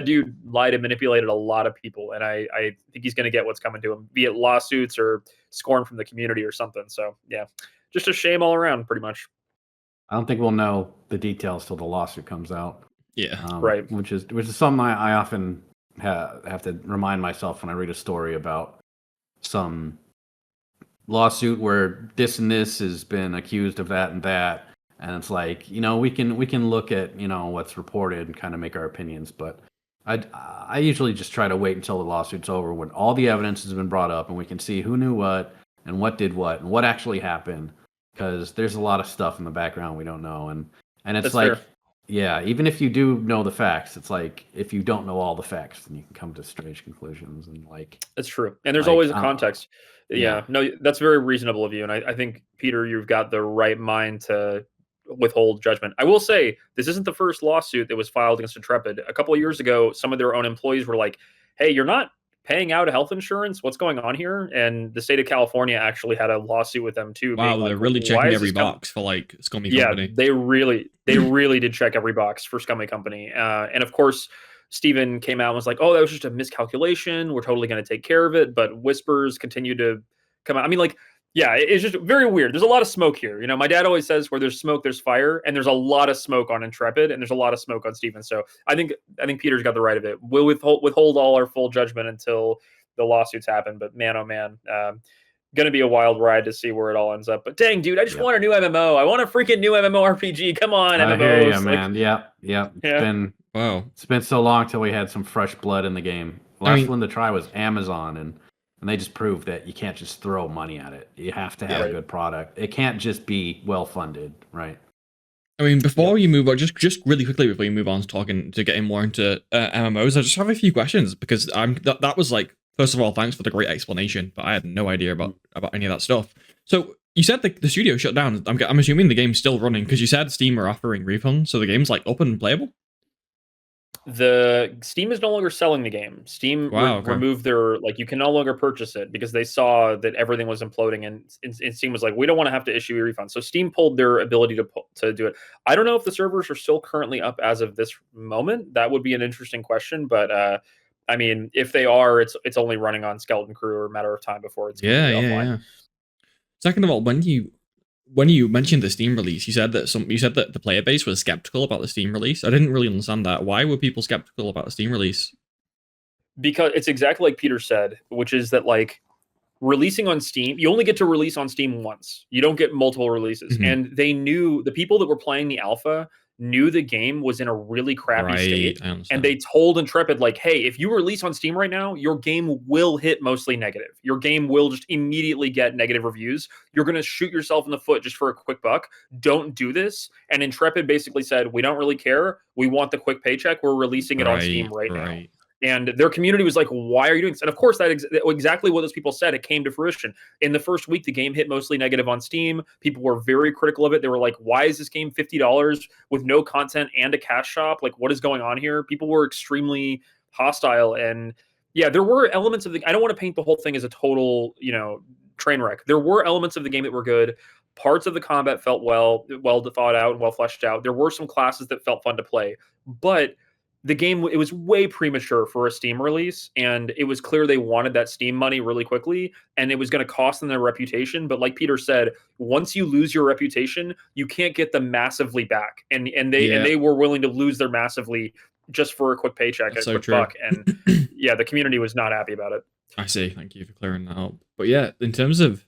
dude lied and manipulated a lot of people, and I think he's going to get what's coming to him, be it lawsuits or scorn from the community or something. So yeah, just a shame all around, pretty much. I don't think we'll know the details till the lawsuit comes out. Yeah, right. Which is something I often have to remind myself when I read a story about some lawsuit where this and this has been accused of that and that, and it's like, we can look at what's reported and kind of make our opinions, but I usually just try to wait until the lawsuit's over when all the evidence has been brought up and we can see who knew what and what did what and what actually happened, because there's a lot of stuff in the background we don't know, and it's That's like fair. Yeah, even if you do know the facts, it's like if you don't know all the facts, then you can come to strange conclusions, and like That's true. And there's always a context. Yeah. No, that's very reasonable of you. And I think, Peter, you've got the right mind to withhold judgment. I will say this isn't the first lawsuit that was filed against Intrepid. A couple of years ago, some of their own employees were like, "Hey, you're not paying out health insurance. What's going on here?" And the state of California actually had a lawsuit with them too. Wow, they're really checking every box for like scummy company. They really did check every box for scummy company. And of course, Steven came out and was like, "Oh, that was just a miscalculation. We're totally going to take care of it." But whispers continue to come out. I mean, like, yeah, it's just very weird. There's a lot of smoke here. My dad always says, where there's smoke, there's fire, and there's a lot of smoke on Intrepid, and there's a lot of smoke on Steven. So I think Peter's got the right of it. We'll withhold all our full judgment until the lawsuits happen. But man, oh man, going to be a wild ride to see where it all ends up. But dang, dude, I just want a new MMO. I want a freaking new MMORPG. Come on, MMOs. I hear you, man. Yeah. It's been so long till we had some fresh blood in the game. Last one to try was Amazon, and they just proved that you can't just throw money at it. You have to have a good product. It can't just be well funded, right? I mean, before you move on, just really quickly before you move on to getting more into MMOs, I just have a few questions, because that was like, first of all, thanks for the great explanation, but I had no idea about any of that stuff. So you said the studio shut down. I'm assuming the game's still running, because you said Steam are offering refunds, so the game's like up and playable? The Steam is no longer selling the game. Steam removed their, you can no longer purchase it because they saw that everything was imploding, and Steam was like, we don't want to have to issue a refund. So Steam pulled their ability to do it. I don't know if the servers are still currently up as of this moment. That would be an interesting question, but I mean, if they are, it's only running on Skeleton Crew or a matter of time before it's offline. Yeah. Second of all, when you mentioned the Steam release, you said that the player base was skeptical about the Steam release. I didn't really understand that. Why were people skeptical about the Steam release? Because it's exactly like Peter said, which is that releasing on Steam, you only get to release on Steam once. You don't get multiple releases. Mm-hmm. And they knew, the people that were playing the alpha knew the game was in a really crappy state. And they told Intrepid, hey, if you release on Steam right now, your game will hit mostly negative. Your game will just immediately get negative reviews. You're going to shoot yourself in the foot just for a quick buck. Don't do this. And Intrepid basically said, we don't really care. We want the quick paycheck. We're releasing it on Steam right now. And their community was like, why are you doing this? And of course, that exactly what those people said. It came to fruition. In the first week, the game hit mostly negative on Steam. People were very critical of it. They were like, why is this game $50 with no content and a cash shop? What is going on here? People were extremely hostile. And yeah, there were elements of I don't want to paint the whole thing as a total, train wreck. There were elements of the game that were good. Parts of the combat felt well thought out and well fleshed out. There were some classes that felt fun to play. But the game, it was way premature for a Steam release, and it was clear they wanted that Steam money really quickly, and it was going to cost them their reputation. But like Peter said, once you lose your reputation, you can't get them massively back. And they were willing to lose their massively just for a quick paycheck and a quick buck. And yeah, the community was not happy about it. I see. Thank you for clearing that up. But yeah, in terms of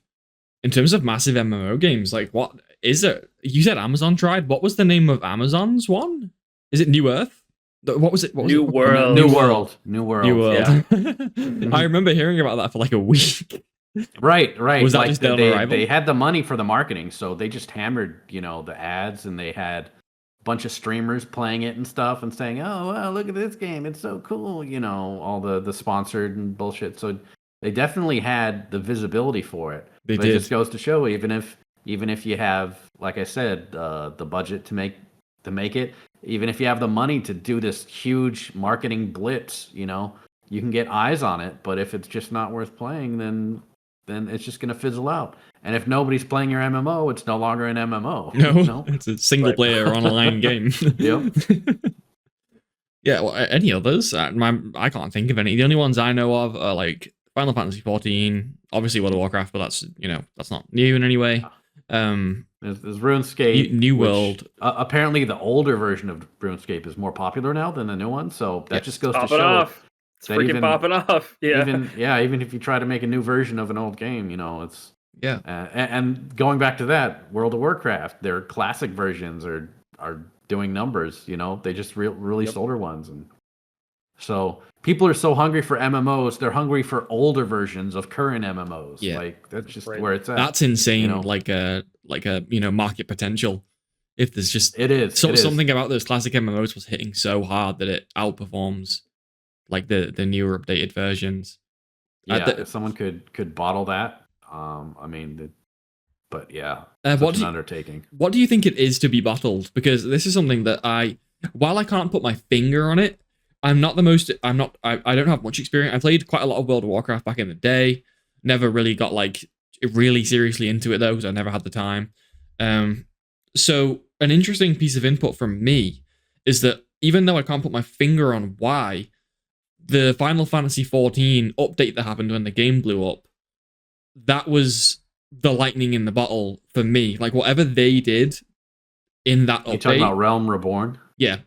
massive MMO games, what is it? You said Amazon tried. What was the name of Amazon's one? Is it New Earth? What was it? New World. New World. Yeah. I remember hearing about that for a week. Right. Was that just they had the money for the marketing, so they just hammered, the ads, and they had a bunch of streamers playing it and stuff and saying, "Oh, wow, look at this game. It's so cool." All the sponsored and bullshit. So they definitely had the visibility for it. It just goes to show, even if you have, like I said, the budget to make it, even if you have the money to do this huge marketing blitz, you can get eyes on it. But if it's just not worth playing, then it's just going to fizzle out. And if nobody's playing your MMO, it's no longer an MMO. No, it's a single player online game. Yep. Yeah. Well, any others? I can't think of any. The only ones I know of are Final Fantasy 14, obviously World of Warcraft, but that's not new in any way. There's RuneScape, New World. Apparently, the older version of RuneScape is more popular now than the new one. So that just goes to show off. It's freaking popping off. Yeah. Even if you try to make a new version of an old game, Yeah. And going back to that, World of Warcraft, their classic versions are doing numbers. They just released older ones, and so people are so hungry for MMOs. They're hungry for older versions of current MMOs. Yeah. Like that's just where it's at. That's insane. Like a market potential. If there's just something about those classic MMOs was hitting so hard that it outperforms like the newer updated versions. Yeah, if someone could bottle that, but yeah, such an undertaking. What do you think it is to be bottled? Because this is something that while I can't put my finger on it, I don't have much experience. I played quite a lot of World of Warcraft back in the day. Never really got like really seriously into it though, because I never had the time. So an interesting piece of input from me is that even though I can't put my finger on why, the Final Fantasy XIV update that happened when the game blew up, that was the lightning in the bottle for me. Like whatever they did in that update. You talking about Realm Reborn? Yeah.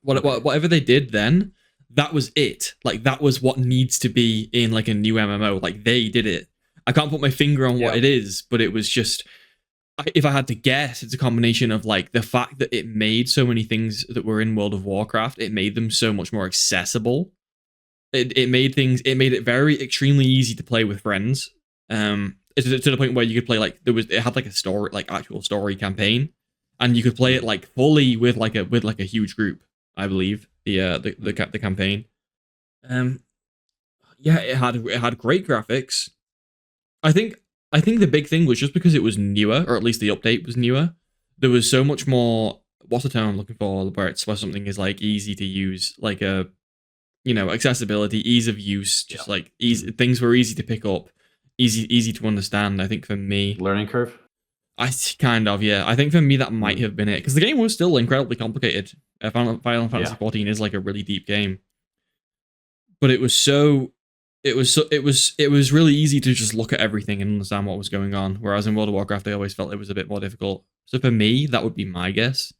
Whatever they did then, that was it. Like that was what needs to be in like a new MMO. Like they did it. I can't put my finger on what it is, but it was just, if I had to guess, it's a combination of like the fact that it made so many things that were in World of Warcraft, it made them so much more accessible. It made it very extremely easy to play with friends. To the point where you could play like it had like a story, like actual story campaign, and you could play it like fully with like a huge group. I believe the campaign. Yeah, it had great graphics. I think the big thing was just because it was newer, or at least the update was newer. There was so much more. What's the term I'm looking for? Where something is like easy to use, like a accessibility, ease of use, just like easy things were easy to pick up, easy to understand. I think for me, learning curve. I think for me that might have been it, because the game was still incredibly complicated. Final Fantasy XIV is like a really deep game, but it was really easy to just look at everything and understand what was going on. Whereas in World of Warcraft, I always felt it was a bit more difficult. So for me, that would be my guess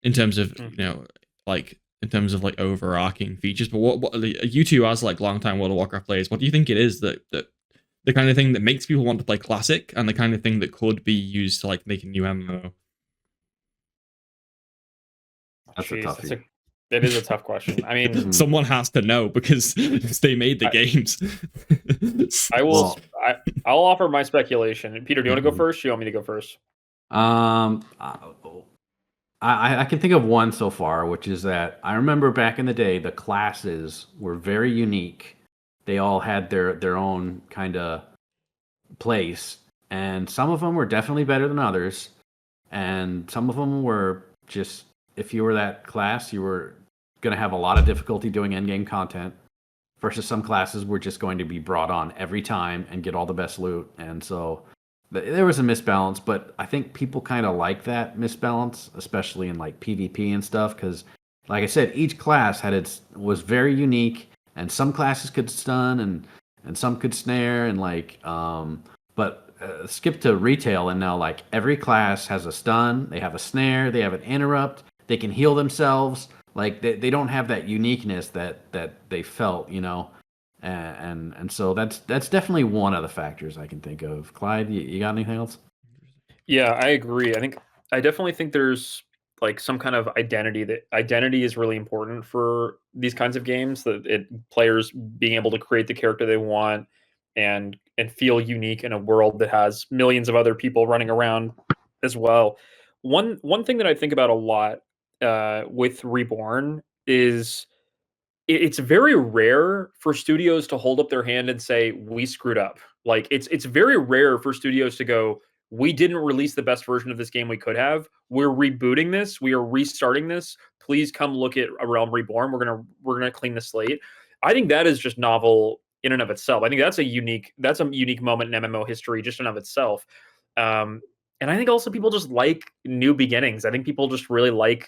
in terms of in terms of like overarching features. But what you two as like longtime World of Warcraft players, what do you think it is that the kind of thing that makes people want to play Classic, and the kind of thing that could be used to like make a new MMO? That's a toughie. It is a tough question. I mean, someone has to know because they made the games. I'll offer my speculation. Peter, do you want to go first? Or do you want me to go first? I can think of one so far, which is that I remember back in the day, the classes were very unique. They all had their own kind of place, and some of them were definitely better than others, and some of them were just, if you were that class, you were going to have a lot of difficulty doing endgame content, versus some classes were just going to be brought on every time and get all the best loot. And so there was a misbalance, but I think people kind of like that misbalance, especially in like PvP and stuff, because like I said, each class was very unique, and some classes could stun and some could snare, and like skip to retail, and now like every class has a stun, they have a snare, they have an interrupt, they can heal themselves. Like they don't have that uniqueness that they felt, and so that's definitely one of the factors I can think of. Clyde, you got anything else? Yeah, I agree. I definitely think there's like some kind of identity. That identity is really important for these kinds of games. That players being able to create the character they want and feel unique in a world that has millions of other people running around as well. One thing that I think about a lot with Reborn is it's very rare for studios to hold up their hand and say, we screwed up. Like it's very rare for studios to go, we didn't release the best version of this game we could have. We're rebooting this. We are restarting this. Please come look at A Realm Reborn. We're gonna clean the slate. I think that is just novel in and of itself. I think that's a unique moment in MMO history just in and of itself. And I think also people just like new beginnings. I think people just really like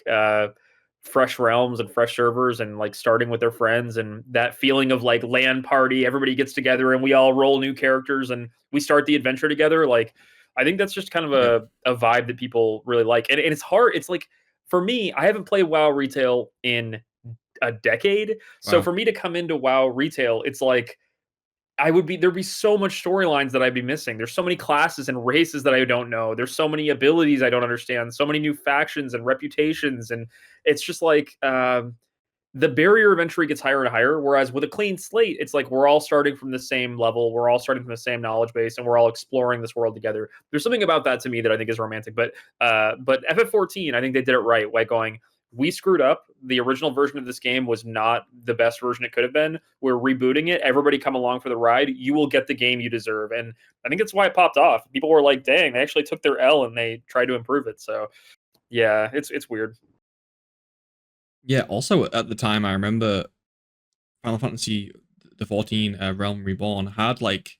fresh realms and fresh servers, and like starting with their friends, and that feeling of like LAN party, everybody gets together and we all roll new characters and we start the adventure together. Like, I think that's just kind of a vibe that people really like. And it's hard. It's like, for me, I haven't played WoW retail in a decade. So for me to come into WoW retail, it's like, there'd be so much storylines that I'd be missing. There's so many classes and races that I don't know. There's so many abilities I don't understand. So many new factions and reputations, and it's just like the barrier of entry gets higher and higher. Whereas with a clean slate, it's like we're all starting from the same level. We're all starting from the same knowledge base, and we're all exploring this world together. There's something about that to me that I think is romantic. But FF14, I think they did it right by going, we screwed up. The original version of this game was not the best version it could have been. We're rebooting it. Everybody come along for the ride. You will get the game you deserve. And I think that's why it popped off. People were like, dang, they actually took their L and they tried to improve it. So yeah, it's weird. Yeah, also at the time, I remember Final Fantasy the 14 Realm Reborn had like,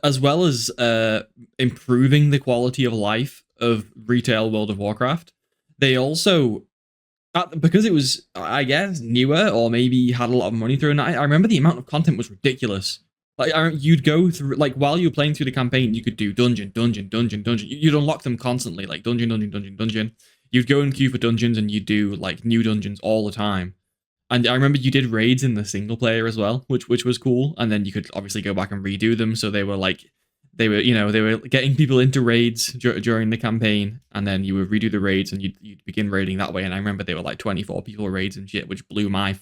as well as improving the quality of life of retail World of Warcraft, they also, because it was, I guess, newer or maybe had a lot of money thrown at it, I remember the amount of content was ridiculous. Like, you'd go through, like, while you were playing through the campaign, you could do dungeon. You'd unlock them constantly, like dungeon. You'd go and queue for dungeons and you'd do, like, new dungeons all the time. And I remember you did raids in the single player as well, which was cool. And then you could obviously go back and redo them. So they were getting people into raids during the campaign, and then you would redo the raids and you'd begin raiding that way. And I remember they were like 24 people raids and shit, which blew my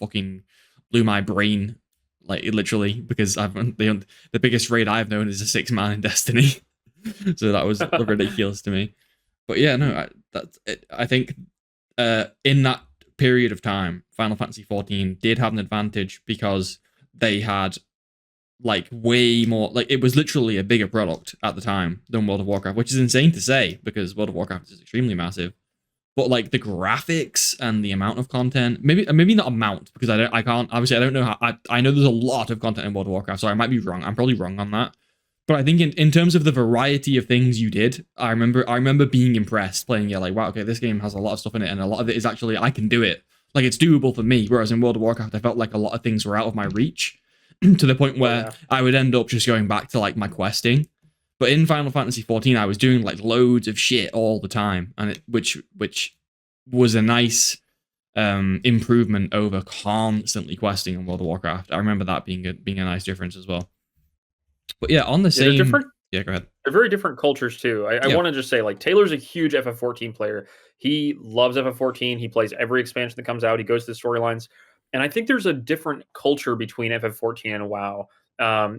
brain, like, literally, because the biggest raid I've known is a 6-man in Destiny. So that was ridiculous to me. But yeah, no, I think in that period of time, Final Fantasy XIV did have an advantage because they had like way more, like, it was literally a bigger product at the time than World of Warcraft, which is insane to say because World of Warcraft is extremely massive. But like the graphics and the amount of content, maybe not amount, because I don't know how, I know there's a lot of content in World of Warcraft, so I might be wrong. I'm probably wrong on that. But I think in terms of the variety of things you did, I remember being impressed playing it, like, wow, okay, this game has a lot of stuff in it, and a lot of it is actually, I can do it. Like, it's doable for me, whereas in World of Warcraft, I felt like a lot of things were out of my reach, to the point where I would end up just going back to, like, my questing. But in Final Fantasy XIV, I was doing, like, loads of shit all the time, and which was a nice improvement over constantly questing in World of Warcraft. I remember that being a nice difference as well. But yeah, on the same... Yeah, go ahead. They're very different cultures, too. I want to just say, like, Taylor's a huge FF14 player. He loves FF14. He plays every expansion that comes out. He goes to the storylines. And I think there's a different culture between FF14 and WoW.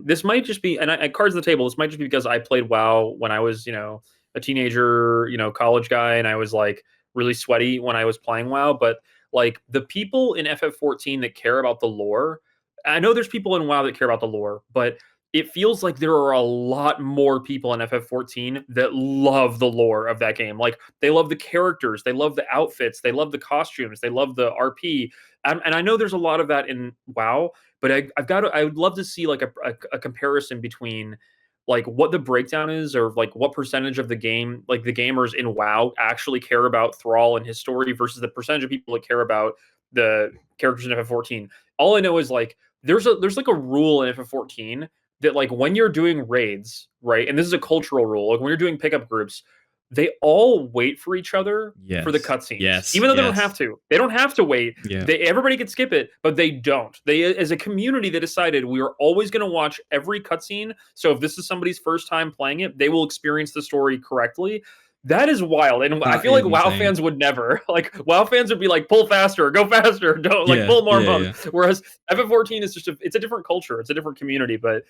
This might just be... And at Cards on the Table, this might just be because I played WoW when I was, a teenager, college guy, and I was, like, really sweaty when I was playing WoW. But, like, the people in FF14 that care about the lore... I know there's people in WoW that care about the lore, but... it feels like there are a lot more people in FF14 that love the lore of that game. Like, they love the characters, they love the outfits, they love the costumes, they love the RP. And I know there's a lot of that in WoW, but I would love to see like a comparison between like what the breakdown is, or like what percentage of the game, like the gamers in WoW actually care about Thrall and his story versus the percentage of people that care about the characters in FF14. All I know is like there's like a rule in FF14 that like when you're doing raids, right? And this is a cultural rule. Like when you're doing pickup groups, they all wait for each other for the cutscenes. Yes. Even though they don't have to. They don't have to wait. Yeah. Everybody can skip it, but they don't. They, as a community, they decided we are always going to watch every cutscene. So if this is somebody's first time playing it, they will experience the story correctly. That is wild. And I feel like WoW fans would never. Like, WoW fans would be like, pull faster, go faster, don't, like, pull more bump. Whereas FF14 is just it's a different culture. It's a different community. But,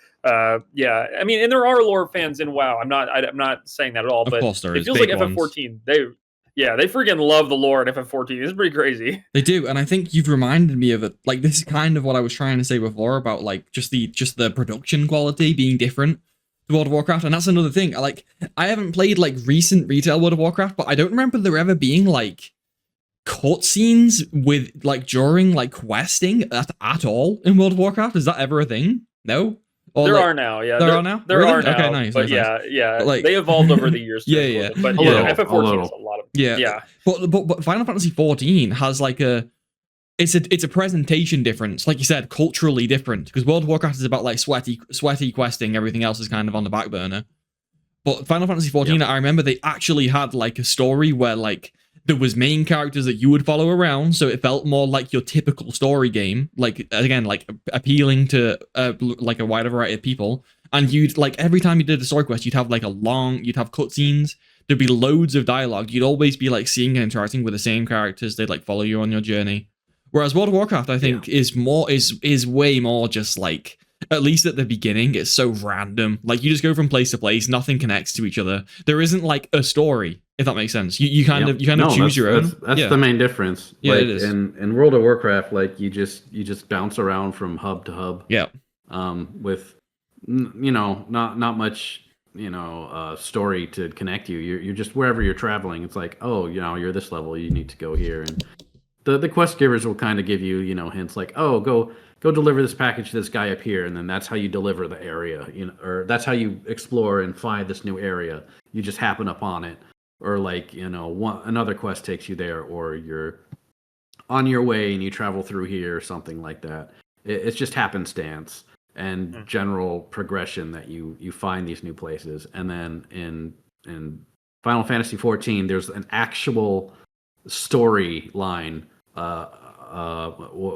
yeah. I mean, and there are lore fans in WoW. I'm not saying that at all. But it feels like FF14, they freaking love the lore in FF14. It's pretty crazy. They do. And I think you've reminded me of it. Like, this is kind of what I was trying to say before about, like, just the production quality being different to World of Warcraft. And that's another thing. I haven't played like recent retail World of Warcraft, but I don't remember there ever being like cutscenes with like during like questing at all in World of Warcraft. Is that ever a thing? No? Or there are now, yeah. There are now? There really? are now. Okay, nice. But nice. Yeah. But, like, they evolved over the years. Yeah. But FF14 is a lot of... Yeah. But Final Fantasy XIV has like it's a presentation difference, like you said, culturally different, because World of Warcraft is about like sweaty questing, everything else is kind of on the back burner. But Final Fantasy XIV, I remember they actually had like a story where like there was main characters that you would follow around, so it felt more like your typical story game, like again, like appealing to like a wider variety of people. And you'd like every time you did a story quest, you'd have you'd have cutscenes. There'd be loads of dialogue. You'd always be like seeing and interacting with the same characters. They'd like follow you on your journey. Whereas World of Warcraft, I think, is way more just like, at least at the beginning, it's so random. Like you just go from place to place, nothing connects to each other. There isn't like a story, if that makes sense. You kind of choose your own. That's the main difference. Yeah, like, it is. In World of Warcraft, like you just bounce around from hub to hub. Yeah. With not much story to connect you. You're just wherever you're traveling. It's like, oh, you're this level, you need to go here, and the quest givers will kind of give you hints like, oh, go deliver this package to this guy up here, and then that's how you deliver the area, or that's how you explore and find this new area. You just happen upon it, or like another quest takes you there, or you're on your way and you travel through here or something like that. It's just happenstance and general progression that you find these new places. And then in Final Fantasy XIV, there's an actual storyline,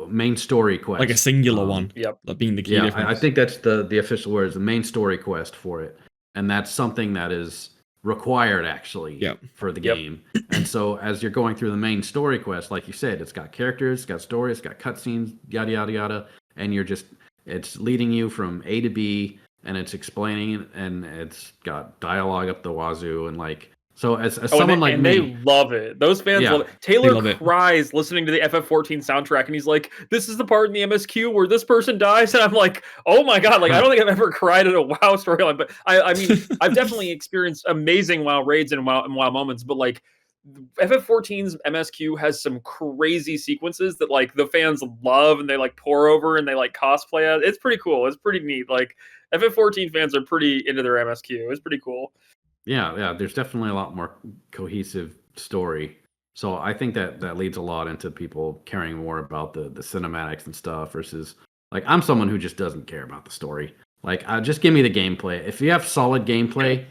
main story quest, like a singular one. Yep, that being the key difference. I think that's the official word, is the main story quest for it, and that's something that is required actually for the game. And so as you're going through the main story quest, like you said, it's got characters, it's got story, it's got cutscenes, yada yada yada, and it's leading you from A to B, and it's explaining, and it's got dialogue up the wazoo, and like, so as someone like me, they love it. Those fans love it. Taylor cries listening to the FF14 soundtrack, and he's like, "This is the part in the MSQ where this person dies," and I'm like, "Oh my god!" Like, I don't think I've ever cried at a WoW storyline, but I mean, I've definitely experienced amazing WoW raids and WoW moments, but like, FF14's MSQ has some crazy sequences that like the fans love, and they like pour over and they like cosplay as. It's pretty cool. It's pretty neat. Like, FF14 fans are pretty into their MSQ. It's pretty cool. Yeah, there's definitely a lot more cohesive story. So I think that leads a lot into people caring more about the cinematics and stuff versus, like, I'm someone who just doesn't care about the story. Like, just give me the gameplay. If you have solid gameplay,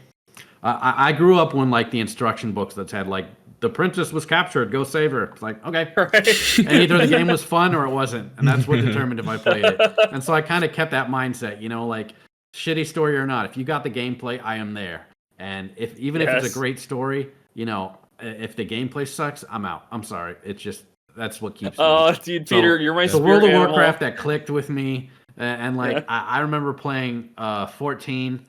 I grew up when like the instruction books that had like, the princess was captured, go save her. It's like, okay. Right. And either the game was fun or it wasn't, and that's what determined if I played it. And so I kind of kept that mindset, like, shitty story or not, if you got the gameplay, I am there. And if it's a great story, if the gameplay sucks, I'm out. I'm sorry. It's just, that's what keeps me. Oh, dude, Peter, you're my spirit World of animal. Warcraft that clicked with me, and like I remember playing 14,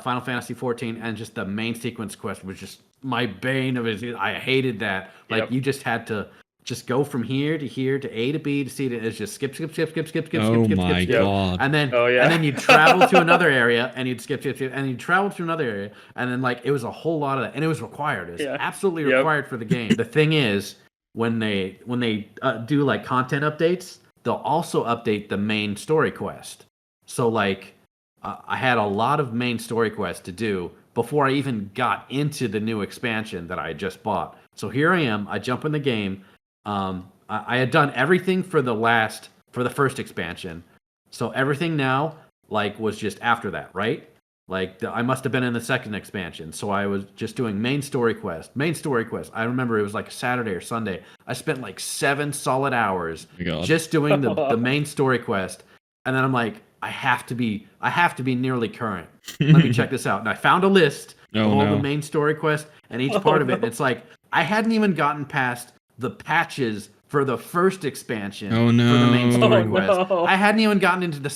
Final Fantasy 14, and just the main sequence quest was just my bane of it. I hated that. Like, you just had to just go from here to here to A to B to C to, it's just skip. Oh my god! And then you'd travel to another area, and you'd skip, and you'd travel to another area, and then like it was a whole lot of that, and it was required. It was absolutely required for the game. The thing is, when they do like content updates, they'll also update the main story quest. So like, I had a lot of main story quests to do before I even got into the new expansion that I had just bought. So here I am. I jump in the game. I had done everything for the first expansion, so everything now like was just after that, right? Like, I must have been in the second expansion, so I was just doing main story quest. I remember it was like a Saturday or Sunday. I spent like 7 solid hours just doing the main story quest, and then I'm like, I have to be nearly current. Let me check this out, and I found a list of all the main story quests and each part of it. And it's like, I hadn't even gotten past the patches for the first expansion for the main story quest. I hadn't even gotten into the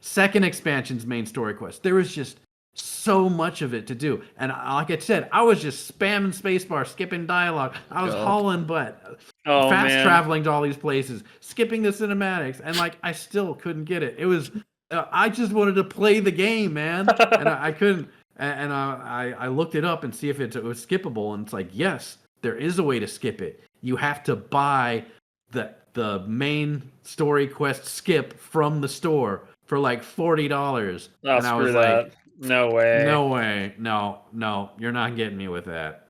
second expansion's main story quest. There was just so much of it to do. And like I said, I was just spamming spacebar, skipping dialogue. I was hauling butt, traveling to all these places, skipping the cinematics, and like I still couldn't get it. It was I just wanted to play the game, man, and I couldn't. And I looked it up and see if it was skippable, and it's like, yes, there is a way to skip it. You have to buy the main story quest skip from the store for like $40. And I was like, no way. No, you're not getting me with that.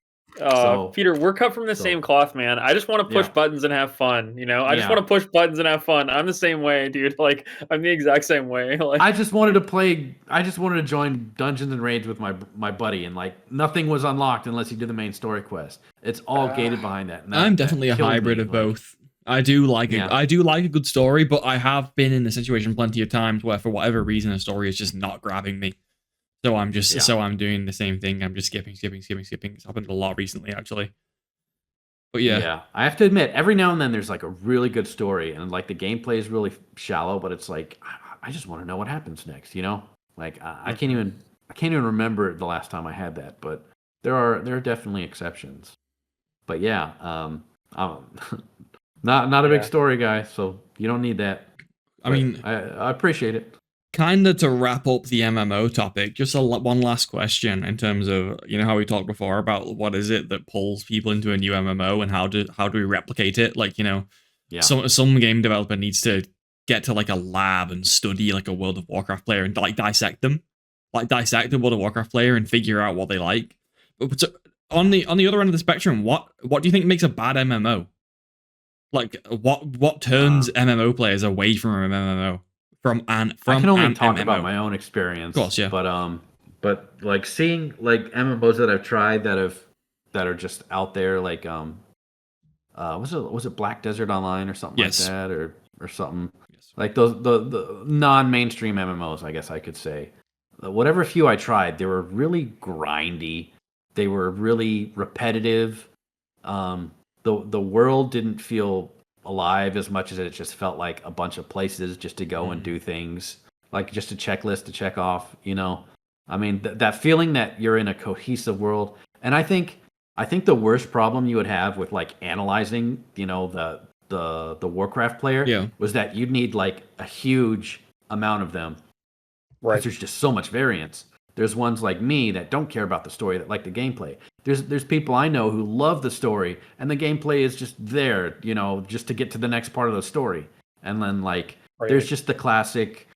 Peter, we're cut from the same cloth, man. I just want to push buttons and have fun. I just want to push buttons and have fun. I'm the same way, dude. Like, I'm the exact same way. Like, I just wanted to join Dungeons and Raids with my buddy, and like nothing was unlocked unless you did the main story quest. It's all gated behind that. I'm definitely a hybrid of both. I do like I do like a good story, but I have been in the situation plenty of times where, for whatever reason, a story is just not grabbing me. So I'm just I'm doing the same thing. I'm just skipping. It's happened a lot recently, actually. But yeah, I have to admit, every now and then there's like a really good story, and like the gameplay is really shallow, but it's like I just want to know what happens next. Like I can't even remember the last time I had that. But there are definitely exceptions. But I'm not a big story guy, so you don't need that. I mean, I appreciate it. Kind of to wrap up the MMO topic, just one last question in terms of, how we talked before about what is it that pulls people into a new MMO and how do we replicate it? Like, some game developer needs to get to like a lab and study like a World of Warcraft player and like dissect them, like dissect the World of Warcraft player and figure out what they like. But on the other end of the spectrum, what do you think makes a bad MMO? Like, what turns MMO players away from an MMO? I can only talk about my own experience, of course, yeah. But like seeing like MMOs that I've tried that are just out there, like was it Black Desert Online or something like that, or something like those the non-mainstream MMOs, I guess I could say. Whatever few I tried, they were really grindy. They were really repetitive. The world didn't feel alive as much as it just felt like a bunch of places just to go and do things, like just a checklist to check off. I mean, that feeling that you're in a cohesive world. And I think the worst problem you would have with like analyzing, the Warcraft player was that you'd need like a huge amount of them, right? Because there's just so much variance. There's ones like me that don't care about the story, that like the gameplay. There's people I know who love the story, and the gameplay is just there, just to get to the next part of the story. And then there's just the classic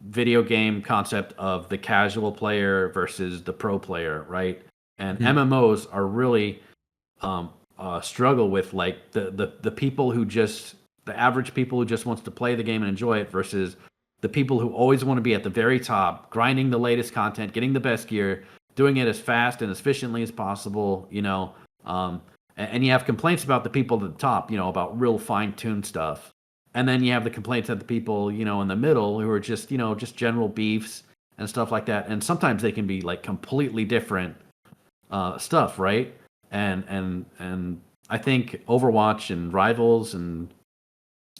video game concept of the casual player versus the pro player, right? And MMOs are really struggle with like the people who just, the average people who just wants to play the game and enjoy it versus the people who always want to be at the very top, grinding the latest content, getting the best gear, doing it as fast and as efficiently as possible, and you have complaints about the people at the top, about real fine-tuned stuff. And then you have the complaints at the people, in the middle who are just, just general beefs and stuff like that. And sometimes they can be like completely different stuff, right? And I think Overwatch and Rivals and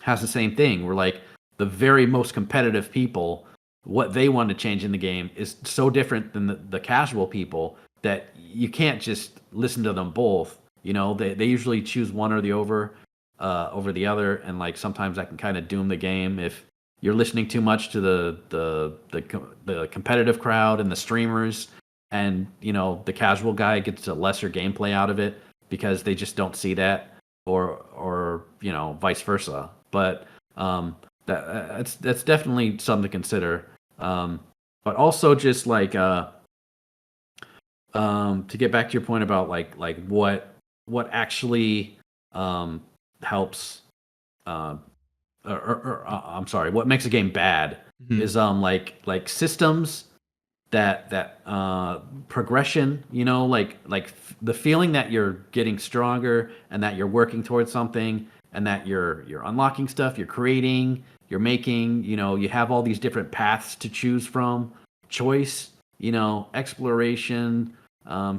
has the same thing. Where like the very most competitive people, what they want to change in the game is so different than the casual people that you can't just listen to them both. They usually choose one or the over the other, and like sometimes that can kind of doom the game if you're listening too much to the competitive crowd and the streamers, and the casual guy gets a lesser gameplay out of it because they just don't see that, or vice versa. But that's definitely something to consider. But also just like to get back to your point about like what actually helps I'm sorry, what makes a game bad is like systems that progression, like the feeling that you're getting stronger and that you're working towards something and that you're unlocking stuff, you're creating, you're making, you have all these different paths to choose from, choice, exploration,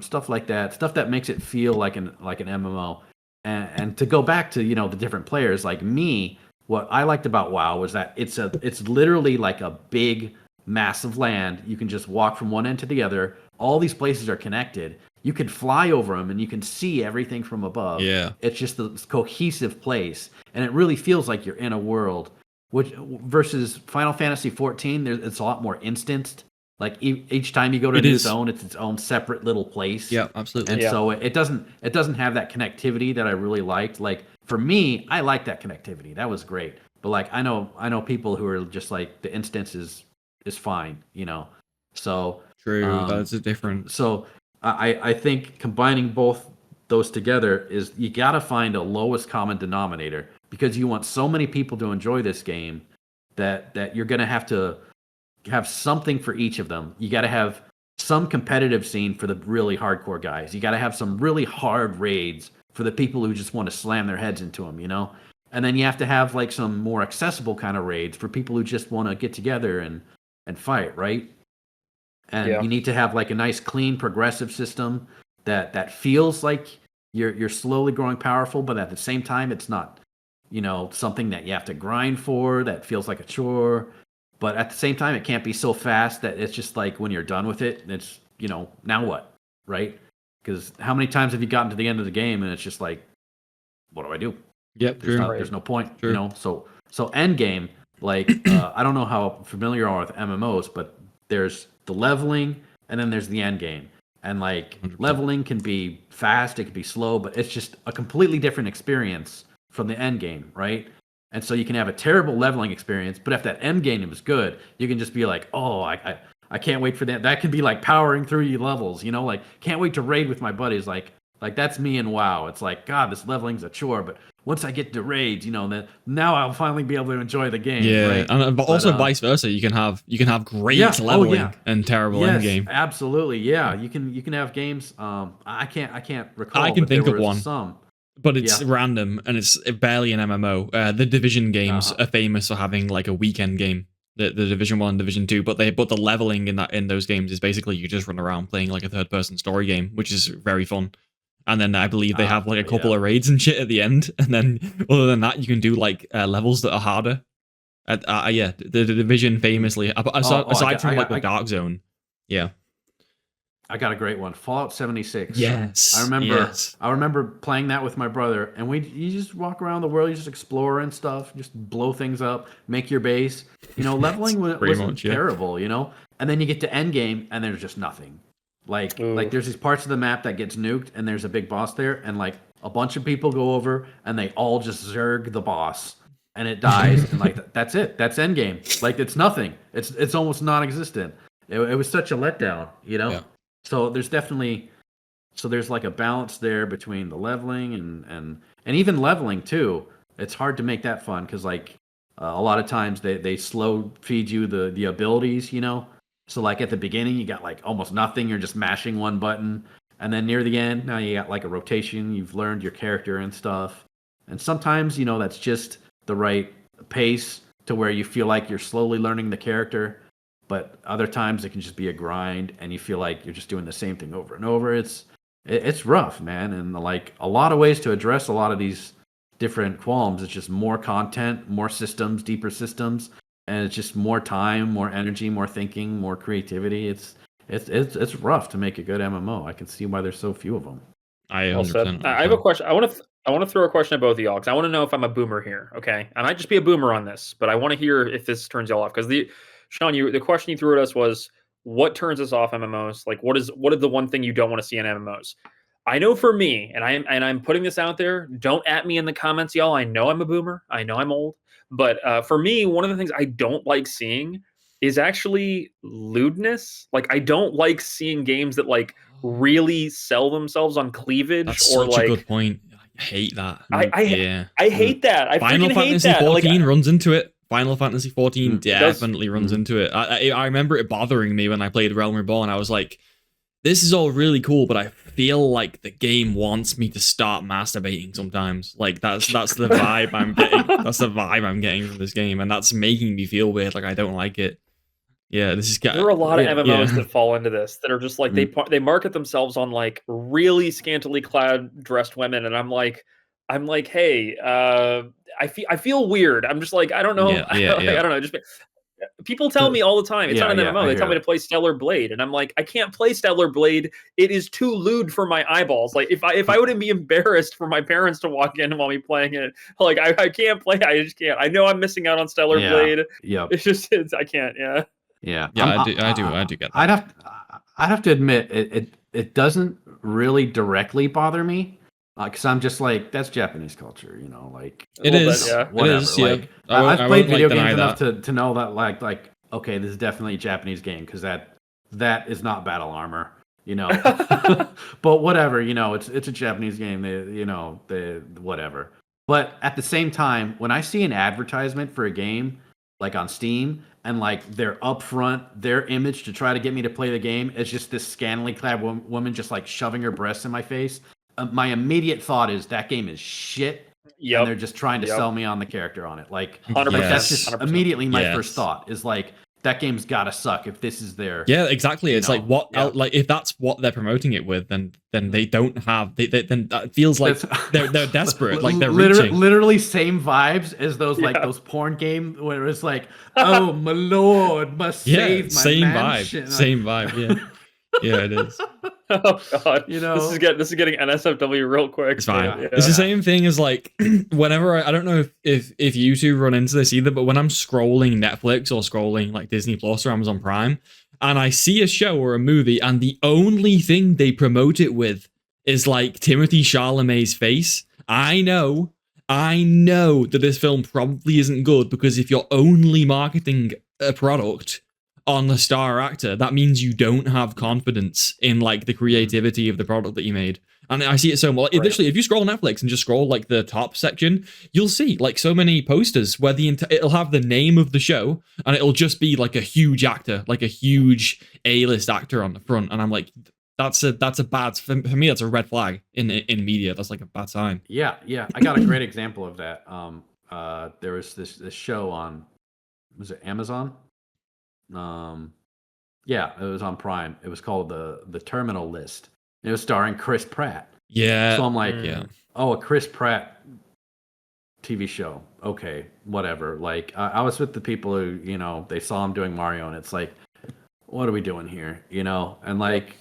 stuff like that, stuff that makes it feel like an MMO. And to go back to, the different players, like me, what I liked about WoW was that it's literally like a big, massive land. You can just walk from one end to the other. All these places are connected. You can fly over them and you can see everything from above. Yeah. It's just this cohesive place. And it really feels like you're in a world. Which versus Final Fantasy 14, it's a lot more instanced. Like each time you go to a new zone, it's its own separate little place. Yeah, absolutely. And so it doesn't have that connectivity that I really liked. Like for me, I like that connectivity. That was great. But like I know people who are just like the instance is fine, So true. That's a different. So I think combining both those together is you got to find a lowest common denominator, because you want so many people to enjoy this game that you're going to have something for each of them. You got to have some competitive scene for the really hardcore guys. You got to have some really hard raids for the people who just want to slam their heads into them, you know? And then you have to have like some more accessible kind of raids for people who just want to get together and fight, right? And you need to have like a nice, clean, progressive system that feels like you're slowly growing powerful, but at the same time, it's not, you know, something that you have to grind for, that feels like a chore. But at the same time, it can't be so fast that it's just like when you're done with it, it's, you know, now what, right? Because how many times have you gotten to the end of the game and it's just like, what do I do? Yep, there's no point, you know. So end game, like I don't know how familiar you are with MMOs, but there's the leveling and then there's the end game. And like 100%. Leveling can be fast, it can be slow, but it's just a completely different experience from the end game, right? And so you can have a terrible leveling experience, but if that end game is good, you can just be like, oh, I can't wait for that. That could be like powering through your levels, you know, like can't wait to raid with my buddies. Like that's me in WoW. It's like, God, this leveling's a chore, but once I get to raids, you know, then now I'll finally be able to enjoy the game. Yeah, right? but also vice versa. You can have great leveling and terrible end game. Absolutely, yeah. You can have games. I can't recall. I can think of one. Some. But it's random and it's barely an MMO. The Division games are famous for having like a weekend game. The Division 1, Division 2, but the leveling in those games is basically you just run around playing like a third person story game, which is very fun. And then I believe they have like a couple of raids and shit at the end. And then other than that, you can do like levels that are harder. The Division famously, aside from the Dark Zone. Yeah. I got a great one. Fallout 76. Yes. I remember playing that with my brother, and you just walk around the world, you just explore and stuff, just blow things up, make your base. You know, leveling wasn't terrible, you know? And then you get to end game and there's just nothing. Like there's these parts of the map that gets nuked and there's a big boss there, and like a bunch of people go over and they all just zerg the boss and it dies and like that's it. That's end game. Like it's nothing. It's almost non-existent. It was such a letdown, you know? Yeah. So there's like a balance there between the leveling and even leveling too. It's hard to make that fun because like a lot of times they slow feed you the abilities, you know. So like at the beginning you got like almost nothing. You're just mashing one button, and then near the end now you got like a rotation. You've learned your character and stuff. And sometimes, you know, that's just the right pace to where you feel like you're slowly learning the character. But other times it can just be a grind and you feel like you're just doing the same thing over and over. It's rough, man. And like a lot of ways to address a lot of these different qualms. It's just more content, more systems, deeper systems, and it's just more time, more energy, more thinking, more creativity. It's rough to make a good MMO. I can see why there's so few of them. I have a question. I want to throw a question at both of y'all because I want to know if I'm a boomer here. Okay, I might just be a boomer on this, but I want to hear if this turns y'all off because Sean, the question you threw at us was, what turns us off MMOs? Like, what is the one thing you don't want to see in MMOs? I know for me, and I'm putting this out there. Don't at me in the comments, y'all. I know I'm a boomer. I know I'm old. But for me, one of the things I don't like seeing is actually lewdness. Like, I don't like seeing games that like really sell themselves on cleavage. That's or such like, a good point. I hate that. I hate that. I Final freaking Fantasy hate that. 14 runs into it. Final Fantasy 14 definitely runs into it. I remember it bothering me when I played Realm Reborn. I was like, this is all really cool, but I feel like the game wants me to start masturbating sometimes. Like that's the vibe I'm getting. That's the vibe I'm getting from this game, and that's making me feel weird. Like I don't like it. Yeah, this is. There are a lot of MMOs that fall into this that are just like they market themselves on like really scantily clad dressed women, and I'm like, hey, I feel weird. I'm just like, I don't know. I don't know. Just people tell me all the time. It's not an MMO. They tell me to play Stellar Blade, and I'm like, I can't play Stellar Blade. It is too lewd for my eyeballs. Like if I wouldn't be embarrassed for my parents to walk in while me playing it, like I can't play. I just can't. I know I'm missing out on Stellar Blade. Yeah. I can't. Yeah. Yeah. I do get that. I'd have to admit it doesn't really directly bother me. Because I'm just like, that's Japanese culture, you know, like it is. Whatever. It is. Like, Yeah. I've played video games enough to know that like, okay, this is definitely a Japanese game because that is not battle armor. you know. But whatever, you know, it's a Japanese game. They whatever. But at the same time, when I see an advertisement for a game like on Steam and like they're upfront, their image to try to get me to play the game is just this scantily clad woman just like shoving her breasts in my face. My immediate thought is that game is shit. And they're just trying to sell me on the character on it. Like, 100%, that's just 100%. immediately my first thought is like, that game's gotta suck if this is their. Yeah, exactly. It's like like if that's what they're promoting it with, then they don't have. Then that feels like they're desperate. Like they're literally same vibes as those like those porn games where it's like, oh my lord, must save my mansion. Same vibe. Yeah. Yeah, it is. Oh god, you know, this is getting NSFW real quick. It's fine. It's the same thing as like whenever I don't know if you two run into this either, but when I'm scrolling Netflix or scrolling like Disney Plus or Amazon Prime, and I see a show or a movie, and the only thing they promote it with is like Timothée Chalamet's face, I know that this film probably isn't good, because if you're only marketing a product on the star actor, that means you don't have confidence in like the creativity of the product that you made. And I see it so much. Literally, if you scroll Netflix and just scroll like the top section, you'll see like so many posters where it'll have the name of the show and it'll just be like a huge actor, like a huge A-list actor on the front. And I'm like, that's a bad, for me, that's a red flag in media. That's like a bad sign. Yeah. I got a great example of that. There was this show on, was it Amazon? Yeah, it was on Prime. It was called the Terminal List. It was starring Chris Pratt. Yeah. So I'm like, oh, a Chris Pratt TV show. Okay, whatever. Like, I was with the people who, you know, they saw him doing Mario, and it's like, what are we doing here? You know, and like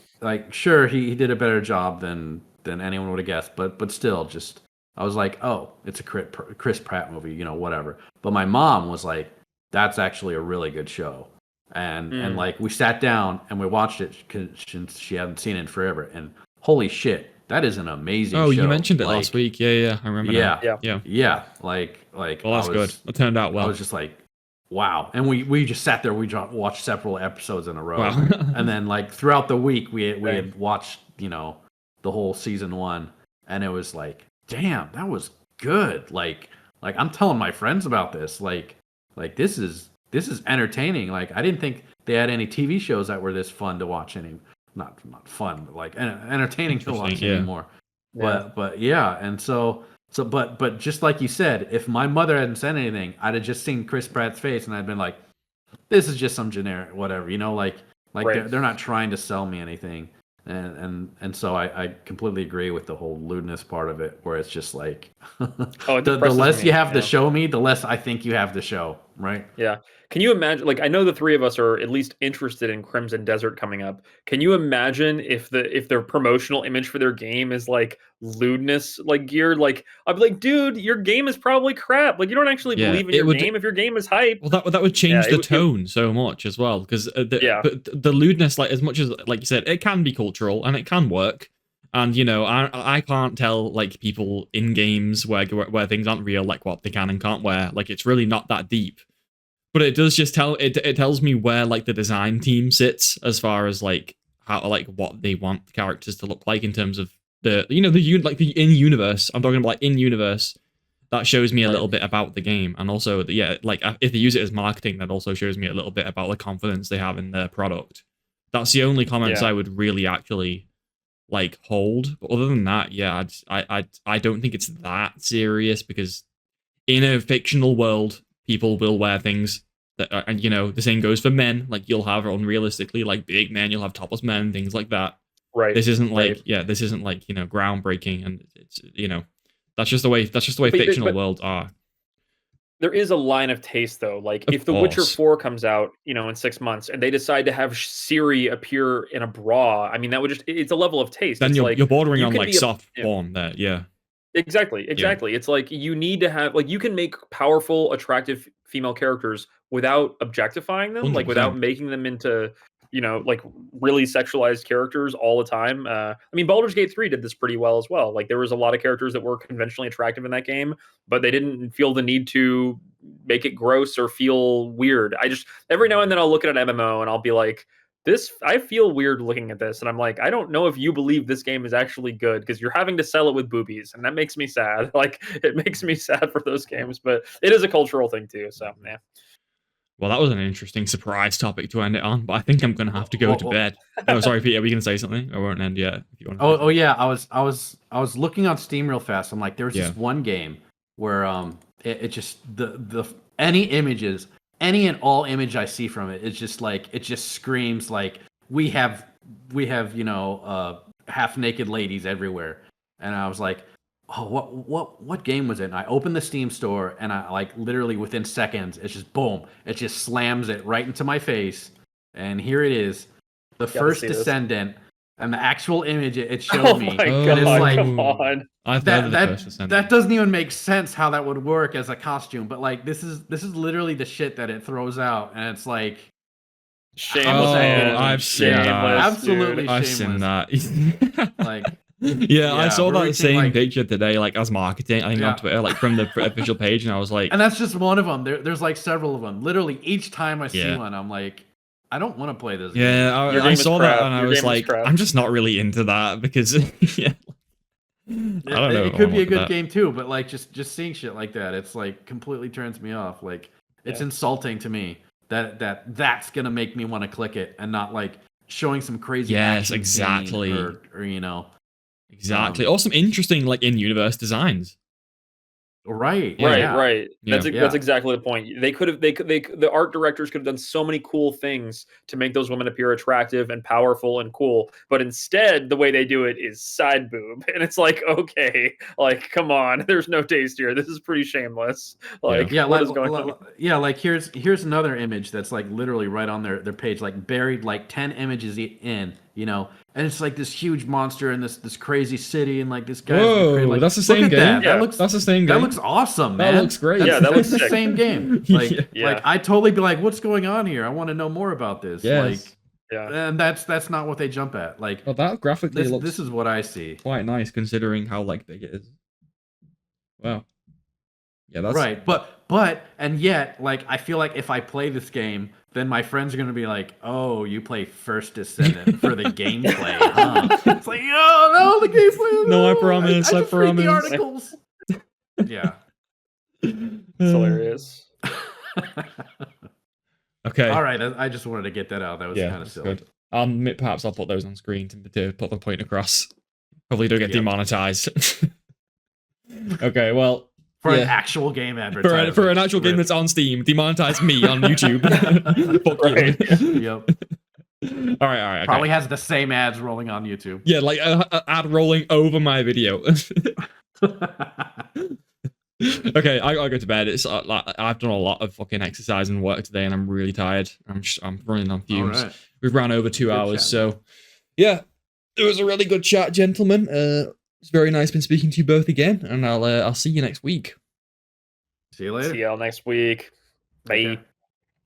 sure, he did a better job than anyone would have guessed, but still, just I was like, oh, it's a Chris Pratt movie, you know, whatever. But my mom was like, that's actually a really good show. And like we sat down and we watched it because she hadn't seen it in forever, and holy shit, that is an amazing show. You mentioned it last week. Yeah, I remember. Yeah. Like well, that's good. It turned out well. I was just like, wow. And we just sat there. We watched several episodes in a row, and then like throughout the week we had watched, you know, the whole season 1, and it was like, damn, that was good. Like I'm telling my friends about this. Like this is entertaining. Like I didn't think they had any TV shows that were this fun to watch not fun, but like entertaining to watch anymore. But yeah, and so but just like you said, if my mother hadn't said anything, I'd have just seen Chris Pratt's face and I'd been like, this is just some generic whatever, you know, like they're not trying to sell me anything. And so I completely agree with the whole lewdness part of it, where it's just like the less you have to show me, the less I think you have to show, right? Yeah. Can you imagine, like, I know the three of us are at least interested in Crimson Desert coming up. Can you imagine if their promotional image for their game is like lewdness, like geared? Like, I'd be like, dude, your game is probably crap. Like, you don't actually believe in your game if your game is hype. Well, that would change the tone so much as well, because the lewdness, like, as much as, like you said, it can be cultural and it can work. And, you know, I can't tell, like, people in games where things aren't real, like, what they can and can't wear. Like, it's really not that deep. But it does just it tells me where, like, the design team sits as far as, like, how, like, what they want the characters to look like in terms of the in-universe. I'm talking about, like, in-universe. That shows me a little bit about the game. And also, like, if they use it as marketing, that also shows me a little bit about the confidence they have in their product. That's the only comments I would really actually, like, hold. But other than that, I don't think it's that serious, because in a fictional world, people will wear things that are, and, you know, the same goes for men. Like, you'll have, unrealistically, like, big men, you'll have topless men, things like that. Right. This isn't like, this isn't like, you know, groundbreaking, and it's, you know, that's just the way fictional worlds are. There is a line of taste, though. Like, if The Witcher 4 comes out, you know, in 6 months, and they decide to have Ciri appear in a bra, I mean, that would it's a level of taste. Then you're bordering on, like, soft porn there, yeah. Exactly. It's like, you need to have, like, you can make powerful, attractive female characters without objectifying them, 100%. Like, without making them into, you know, like, really sexualized characters all the time. I mean, Baldur's Gate 3 did this pretty well as well. Like, there was a lot of characters that were conventionally attractive in that game, but they didn't feel the need to make it gross or feel weird. Every now and then I'll look at an MMO and I'll be like, I feel weird looking at this, and I'm like, I don't know if you believe this game is actually good because you're having to sell it with boobies, and that makes me sad. Like, it makes me sad for those games, but it is a cultural thing too. So yeah. Well, that was an interesting surprise topic to end it on, but I think I'm going to have to go to bed. Oh, sorry, Pete. Are we going to say something? I won't end yet. If you want to yeah. I was looking on Steam real fast. I'm like, there was this one game where it just the any images. Any and all image I see from it, it's just like it just screams like we have half naked ladies everywhere, and I was like, oh, what game was it? And I opened the Steam store, and I like literally within seconds, it's just boom, it just slams it right into my face, and here it is, the first Descendant. And the actual image it showed me. Oh my God, it's like, come on. That doesn't even make sense how that would work as a costume. But like this is literally the shit that it throws out, and it's like shameless. I've seen that. Absolutely I've shameless. seen that. Like yeah, I saw that same picture today, like as marketing. I think on Twitter, like from the official page, and I was like, and that's just one of them. There's like several of them. Literally, each time I see one, I'm like, I don't want to play this game. Yeah, I saw that and I was like, I'm just not really into that because I don't know. It could be a good game too, but like just seeing shit like that, it's like completely turns me off. Like it's insulting to me that's gonna make me want to click it and not like showing some crazy action exactly or exactly or some interesting like in-universe designs. Right. That's exactly the point. The art directors could have done so many cool things to make those women appear attractive and powerful and cool, but instead the way they do it is side boob, and it's like, okay, like come on, there's no taste here. This is pretty shameless. Like what is going on? Yeah, like here's another image that's like literally right on their page, like buried like 10 images in, and it's like this huge monster in this crazy city, and like this guy. Whoa, like, that's the same game. That's the same game. That looks awesome, man. That looks great. That looks the same game. Like, like I totally be like, what's going on here? I want to know more about this. Yes. Like, and that's not what they jump at. Like, well, that graphically looks. This is what I see. Quite nice considering how like big it is. Wow. Yeah, that's right. But and yet, like, I feel like if I play this game, then my friends are gonna be like, "Oh, you play First Descendant for the gameplay, huh?" It's like, "Oh no, the gameplay." No, I promise. I promise. Read the articles. Yeah, it's hilarious. Okay. All right. I just wanted to get that out. That was kind of silly. Good. Perhaps I'll put those on screen to put the point across. Hopefully, don't get demonetized. Okay. Well. For an actual game advertisement. For an actual game that's on Steam, demonetize me on YouTube. Fuck you. Yep. All right. Probably has the same ads rolling on YouTube. Yeah, like ad rolling over my video. Okay, I gotta go to bed. It's I've done a lot of fucking exercise and work today, and I'm really tired. I'm running on fumes. Right. We've ran over 2 hours, so yeah, it was a really good chat, gentlemen. It's very nice been speaking to you both again, and I'll see you next week. See you later. See y'all next week. Bye. Okay.